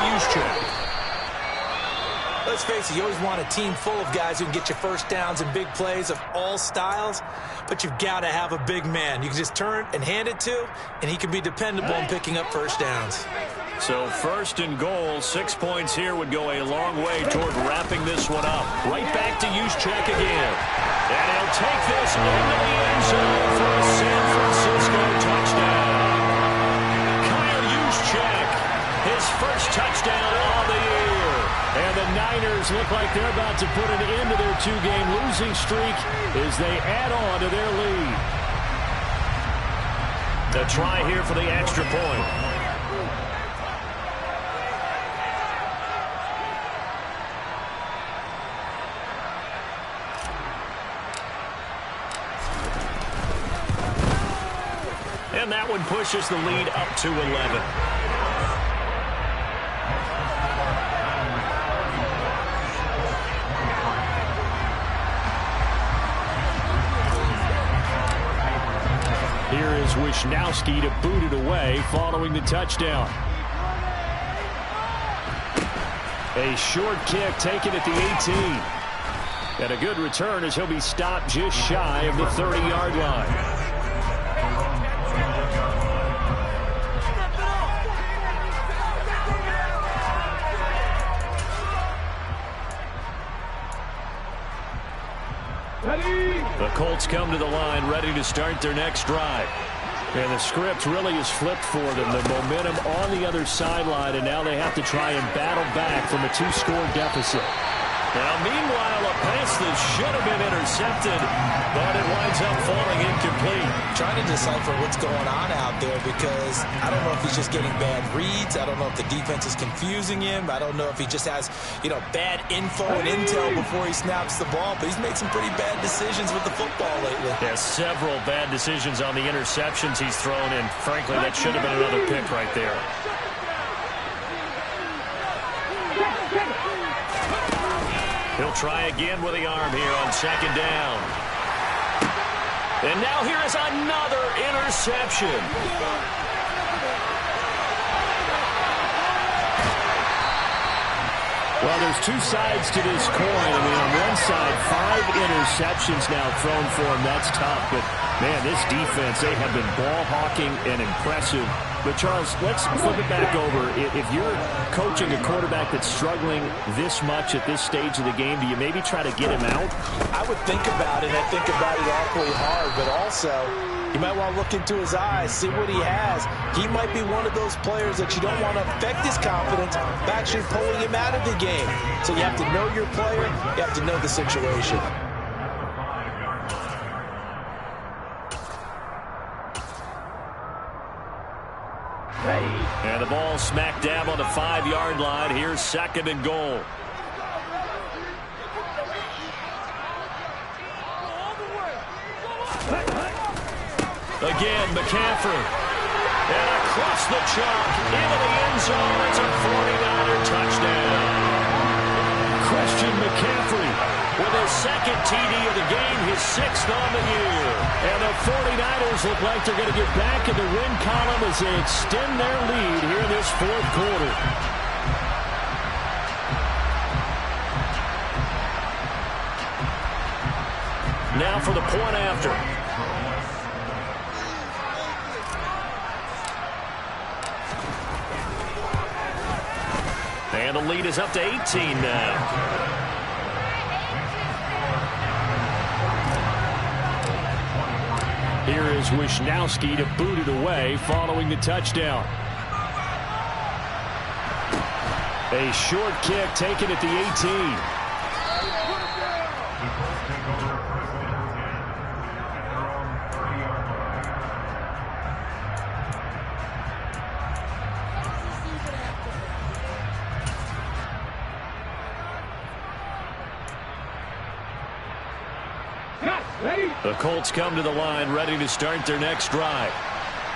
Let's face it, you always want a team full of guys who can get you first downs and big plays of all styles, but you've got to have a big man. You can just turn and hand it to, and he can be dependable in picking up first downs. So 1st and goal, 6 points here would go a long way toward wrapping this one up. Right back to Juszczyk again. And he'll take this into the end zone for a San Francisco touchdown. KIO Juszczyk, his first touchdown of the year. And the Niners look like they're about to put an end to their 2-game losing streak as they add on to their lead. The try here for the extra point. And that one pushes the lead up to 11. Here is Wisnowski to boot it away following the touchdown. A short kick taken at the 18. And a good return as he'll be stopped just shy of the 30-yard line. Ready? The Colts come to the line ready to start their next drive. And the script really is flipped for them. The momentum on the other sideline, and now they have to try and battle back from a 2-score deficit. Now, meanwhile, a pass that should have been intercepted, but it winds up falling incomplete. Trying to decipher what's going on out there because I don't know if he's just getting bad reads. I don't know if the defense is confusing him. I don't know if he just has, bad info and intel before he snaps the ball. But he's made some pretty bad decisions with the football lately. Yeah, several bad decisions on the interceptions he's thrown, and frankly, that should have been another pick right there. He'll try again with the arm here on second down. And now here is another interception. Well, there's two sides to this coin. I mean, on one side, 5 interceptions now thrown for him. That's tough. But, man, this defense, they have been ball hawking and impressive. But, Charles, let's flip it back over. If you're coaching a quarterback that's struggling this much at this stage of the game, do you maybe try to get him out? I would think about it. I think about it awfully hard. But also, you might want to look into his eyes, see what he has. He might be one of those players that you don't want to affect his confidence by actually pulling him out of the game. So you have to know your player. You have to know the situation. And the ball smack dab on the 5-yard line. Here's second and goal. Again, McCaffrey. And across the chalk into the end zone. It's a 49er touchdown. Christian McCaffrey With his second TD of the game, his 6th on the year. And the 49ers look like they're going to get back in the win column as they extend their lead here in this 4th quarter. Now for the point after. And the lead is up to 18 now. Here is Wisnowski to boot it away following the touchdown. A short kick taken at the 18. The Colts come to the line ready to start their next drive.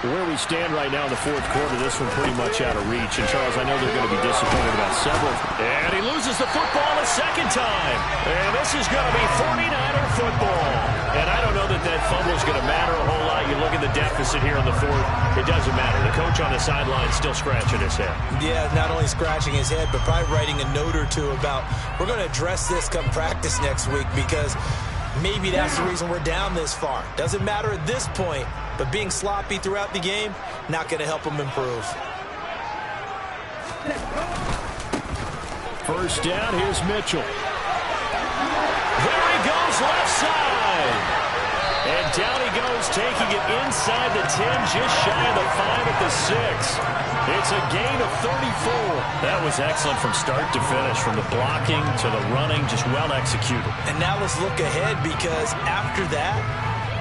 Where we stand right now in the 4th quarter, this one pretty much out of reach. And, Charles, I know they're going to be disappointed about several. And he loses the football a second time. And this is going to be 49er football. And I don't know that that fumble is going to matter a whole lot. You look at the deficit here in the 4th, it doesn't matter. The coach on the sideline is still scratching his head. Yeah, not only scratching his head, but probably writing a note or two about we're going to address this come practice next week because maybe that's the reason we're down this far. Doesn't matter at this point, but being sloppy throughout the game, not going to help him improve. First down, here's Mitchell. There he goes, left side. And down he goes, taking it inside the 10, just shy of the 5 at the 6. It's a gain of 34. That was excellent from start to finish, from the blocking to the running, just well executed. And now let's look ahead because after that,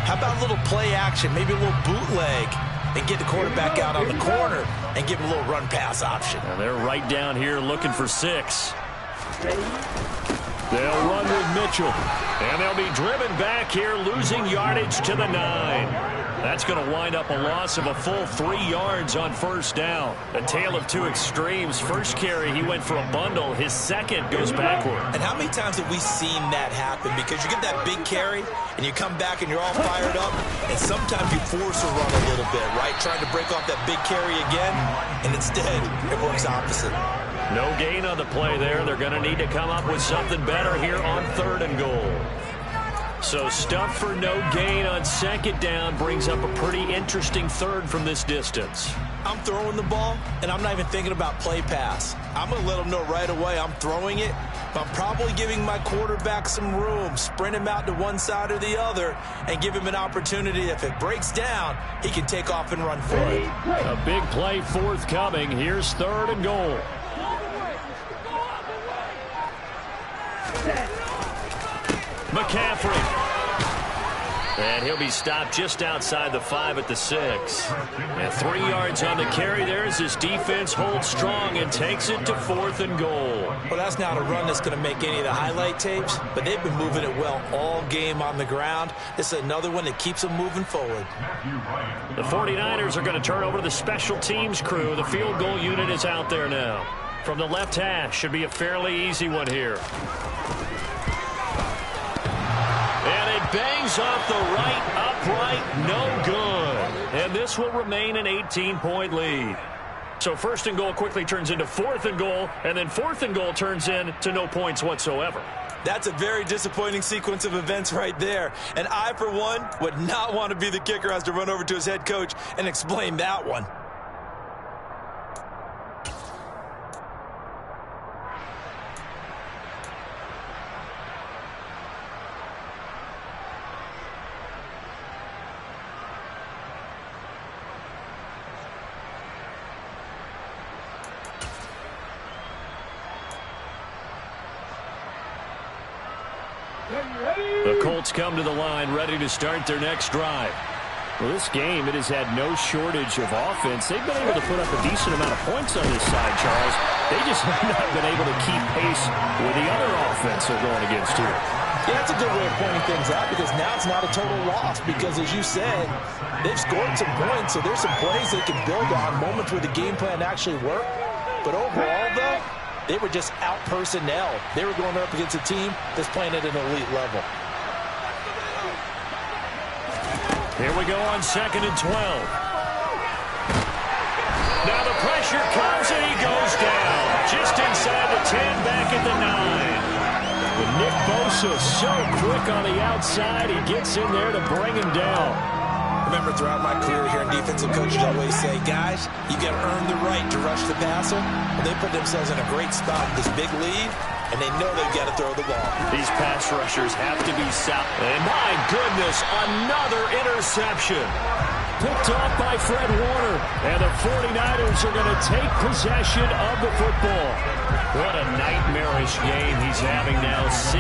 how about a little play action, maybe a little bootleg, and get the quarterback out on the corner and give him a little run-pass option. And they're right down here looking for 6. They'll run with Mitchell. And they'll be driven back here, losing yardage to the 9. That's going to wind up a loss of a full 3 yards on first down. A tale of two extremes. First carry, he went for a bundle. His second goes backward. And how many times have we seen that happen? Because you get that big carry, and you come back and you're all fired up, and sometimes you force a run a little bit, right? Trying to break off that big carry again, and instead it works opposite. No gain on the play there. They're going to need to come up with something better here on 3rd and goal. So stuff for no gain on 2nd down brings up a pretty interesting 3rd from this distance. I'm throwing the ball, and I'm not even thinking about play pass. I'm going to let them know right away I'm throwing it, I'm probably giving my quarterback some room, sprint him out to one side or the other, and give him an opportunity. If it breaks down, he can take off and run for it. A big play forthcoming. Here's 3rd and goal. McCaffrey. And he'll be stopped just outside the 5 at the 6. And 3 yards on the carry there as his defense holds strong and takes it to 4th and goal. Well, that's not a run that's going to make any of the highlight tapes, but they've been moving it well all game on the ground. This is another one that keeps them moving forward. The 49ers are going to turn over to the special teams crew. The field goal unit is out there now. From the left hash, should be a fairly easy one here. And it bangs off the right upright, no good. And this will remain an 18-point lead. So 1st and goal quickly turns into 4th and goal, and then 4th and goal turns into no points whatsoever. That's a very disappointing sequence of events right there. And I, for one, would not want to be the kicker who has to run over to his head coach and explain that one. The Colts come to the line ready to start their next drive. Well, this game, it has had no shortage of offense. They've been able to put up a decent amount of points on this side, Charles. They just have not been able to keep pace with the other offense they're going against here. Yeah, that's a good way of pointing things out because now it's not a total loss because, as you said, they've scored some points, so there's some plays they can build on, moments where the game plan actually worked. But overall, though, they were just out-personnel. They were going up against a team that's playing at an elite level. Here we go on 2nd and 12. Now the pressure comes and he goes down. Just inside the 10, back at the 9. With Nick Bosa so quick on the outside, he gets in there to bring him down. Remember, throughout my career here, defensive coaches always say, guys, you got to earn the right to rush the passer. Well, they put themselves in a great spot with this big lead, and they know they've got to throw the ball. These pass rushers have to be sound. And my goodness, another interception. Picked off by Fred Warner. And the 49ers are going to take possession of the football. What a nightmarish game he's having now. 6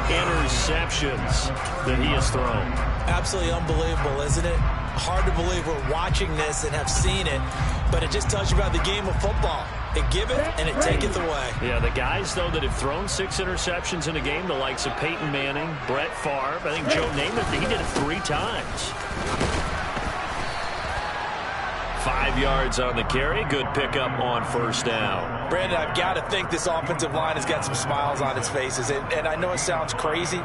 interceptions that he has thrown. Absolutely unbelievable, isn't it? Hard to believe we're watching this and have seen it, but it just tells you about the game of football. It giveth and it taketh away. Yeah, the guys, though, that have thrown 6 interceptions in a game, the likes of Peyton Manning, Brett Favre, I think Joe Namath, he did it 3 times. 5 yards on the carry. Good pickup on 1st down. Brandon, I've got to think this offensive line has got some smiles on its faces. And I know it sounds crazy,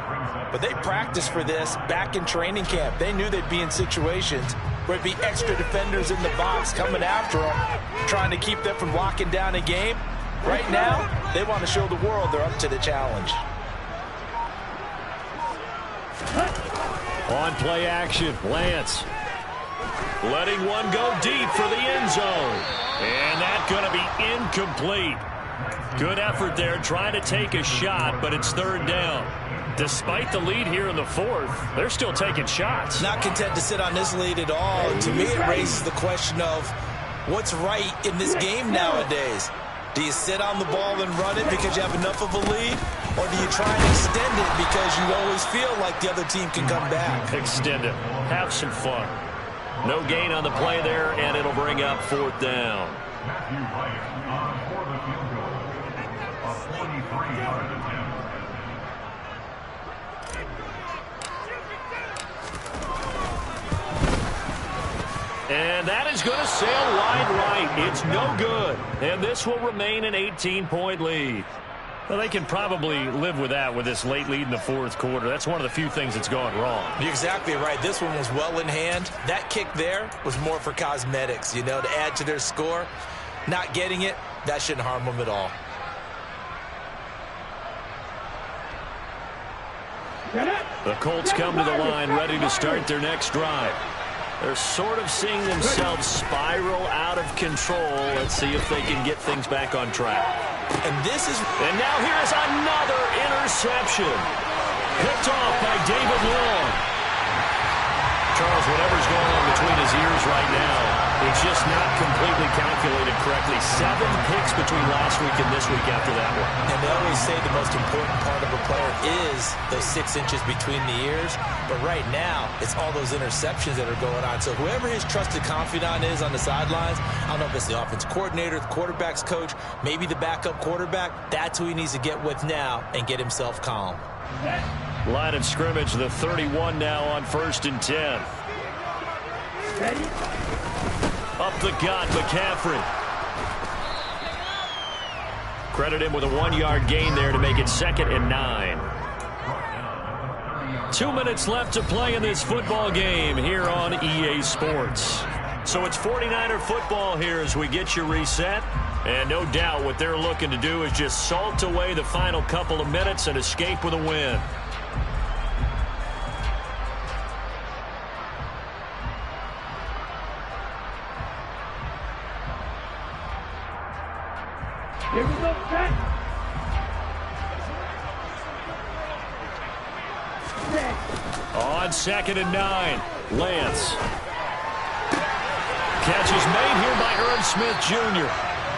but they practiced for this back in training camp. They knew they'd be in situations where it'd be extra defenders in the box coming after them, trying to keep them from locking down a game. Right now, they want to show the world they're up to the challenge. On play action, Lance. Letting one go deep for the end zone. And that's going to be incomplete. Good effort there trying to take a shot, but it's 3rd down. Despite the lead here in the 4th, they're still taking shots. Not content to sit on this lead at all. To me, it raises the question of what's right in this game nowadays. Do you sit on the ball and run it because you have enough of a lead? Or do you try and extend it because you always feel like the other team can come back? Extend it. Have some fun. No gain on the play there, and it'll bring up 4th down. Matthew White on for the field goal. A 43-yard attempt. And that is going to sail wide right. It's no good. And this will remain an 18-point lead. Well, they can probably live with that with this late lead in the 4th quarter. That's one of the few things that's gone wrong. You're exactly right. This one was well in hand. That kick there was more for cosmetics, you know, to add to their score. Not getting it, that shouldn't harm them at all. The Colts come to the line ready to start their next drive. They're sort of seeing themselves spiral out of control. Let's see if they can get things back on track. And now here is another interception. Picked off by David Long. Charles, whatever's going on between his ears right now, it's just not completely calculated correctly. 7 picks between last week and this week after that one. And they always say the most important part of a player is those 6 inches between the ears. But right now, it's all those interceptions that are going on. So whoever his trusted confidant is on the sidelines, I don't know if it's the offense coordinator, the quarterback's coach, maybe the backup quarterback, that's who he needs to get with now and get himself calm. Line of scrimmage, the 31 now on 1st and 10. Ready? Up the gut, McCaffrey. Credit him with a 1-yard gain there to make it 2nd and 9. 2 minutes left to play in this football game here on EA Sports. So it's 49er football here as we get you reset. And no doubt what they're looking to do is just salt away the final couple of minutes and escape with a win. Here we go, set. Set. On 2nd and 9, Lance. Catch is made here by Irv Smith Jr.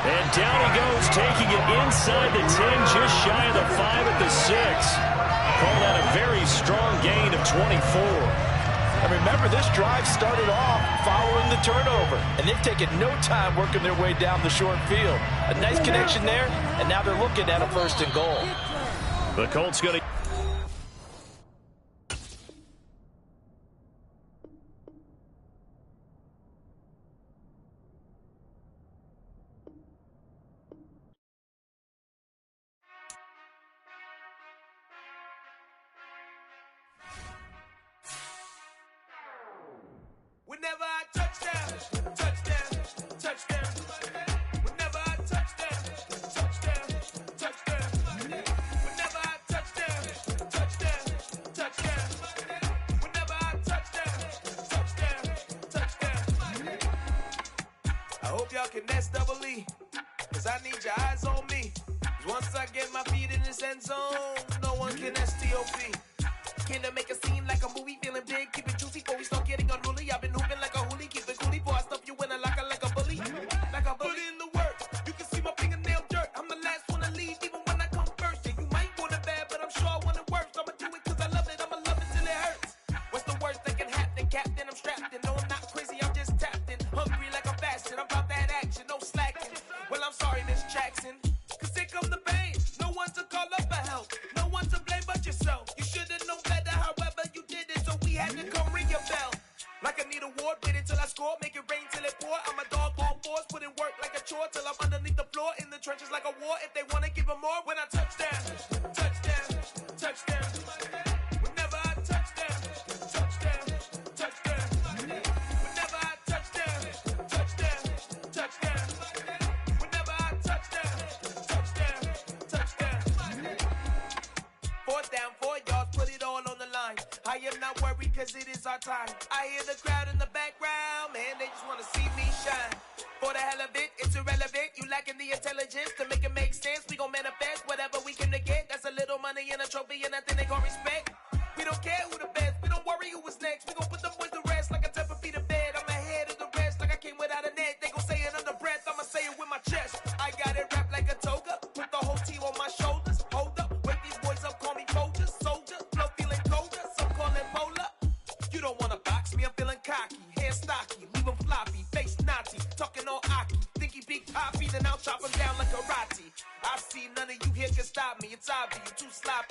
And down he goes, taking it inside the 10, just shy of the 5 at the 6. Call that a very strong gain of 24. And remember, this drive started off following the turnover, and they've taken no time working their way down the short field. A nice connection there, and now they're looking at a 1st and goal. The Colts going to... Whenever I touchdown, touchdown, touchdown. Whenever I touchdown, touchdown, touchdown. Whenever I touchdown, touchdown, touchdown. Whenever I touchdown, touchdown, touchdown. I hope y'all can nest double E, cause I need your eyes on me. Cause once I get my feet in this end zone, no one can STOP. Came to make a scene like a movie, feeling big, keep it juicy before we start getting unruly. I've been hooping like a hoolie, keep it coolie before I stuff you in a locker like a bully. Like a bully. Put in the work, you can see my fingernail dirt. I'm the last one to leave, even when I come first. Yeah, you might want it bad, but I'm sure I want it worse. I'ma do it cause I love it, I'ma love it till it hurts. What's the worst that can happen? Captain, I'm strapped in. No, I'm not crazy, I'm just tapped in. Hungry like I'm fasting, I'm about that action, no slacking. Well, I'm sorry, Miss Jackson, cause here come the pain. No one to call up for help, no one to blame but yourself. You should've known better, however you did it, so we had to come ring your bell. Like I need a ward, wait until I score, make it rain till it pour. I'm a dog on force, put in work like a chore till I'm underneath the floor, in the trenches like a war. If they wanna give them more, when I touchdown, touchdown, touchdown. Whenever I touchdown, touchdown, touchdown. Whenever I touchdown, touchdown, touchdown. Whenever I touchdown, touchdown, touchdown. 4th down, 4 yards, put it all on the line. I am not worried cause it is our time. I hear the crowd in the background, man, they just wanna see me shine. For the hell of it, it's irrelevant. You lacking the intelligence to make it make sense. We gon' manifest whatever we came to get. That's a little money and a trophy and nothing they gon' respect. We don't care who the best, we don't worry who was next. We gon' put them boys to rest like a Tempur-Pedic to bed. I'm ahead of the rest like I came without a net. They gon' say it under breath, I'ma say it with my chest. I got it wrapped like a toga, put the whole team on my shoulders. Hold up, wake these boys up, call me soldier, soldier. Flow feeling colder, some call it polar. You don't wanna box me, I'm feeling cocky. Hair stocky, leave him floppy, face naughty. Talking all aki, think he big poppy, then I'll chop him down like karate. I see none of you here can stop me, it's obvious, you too sloppy.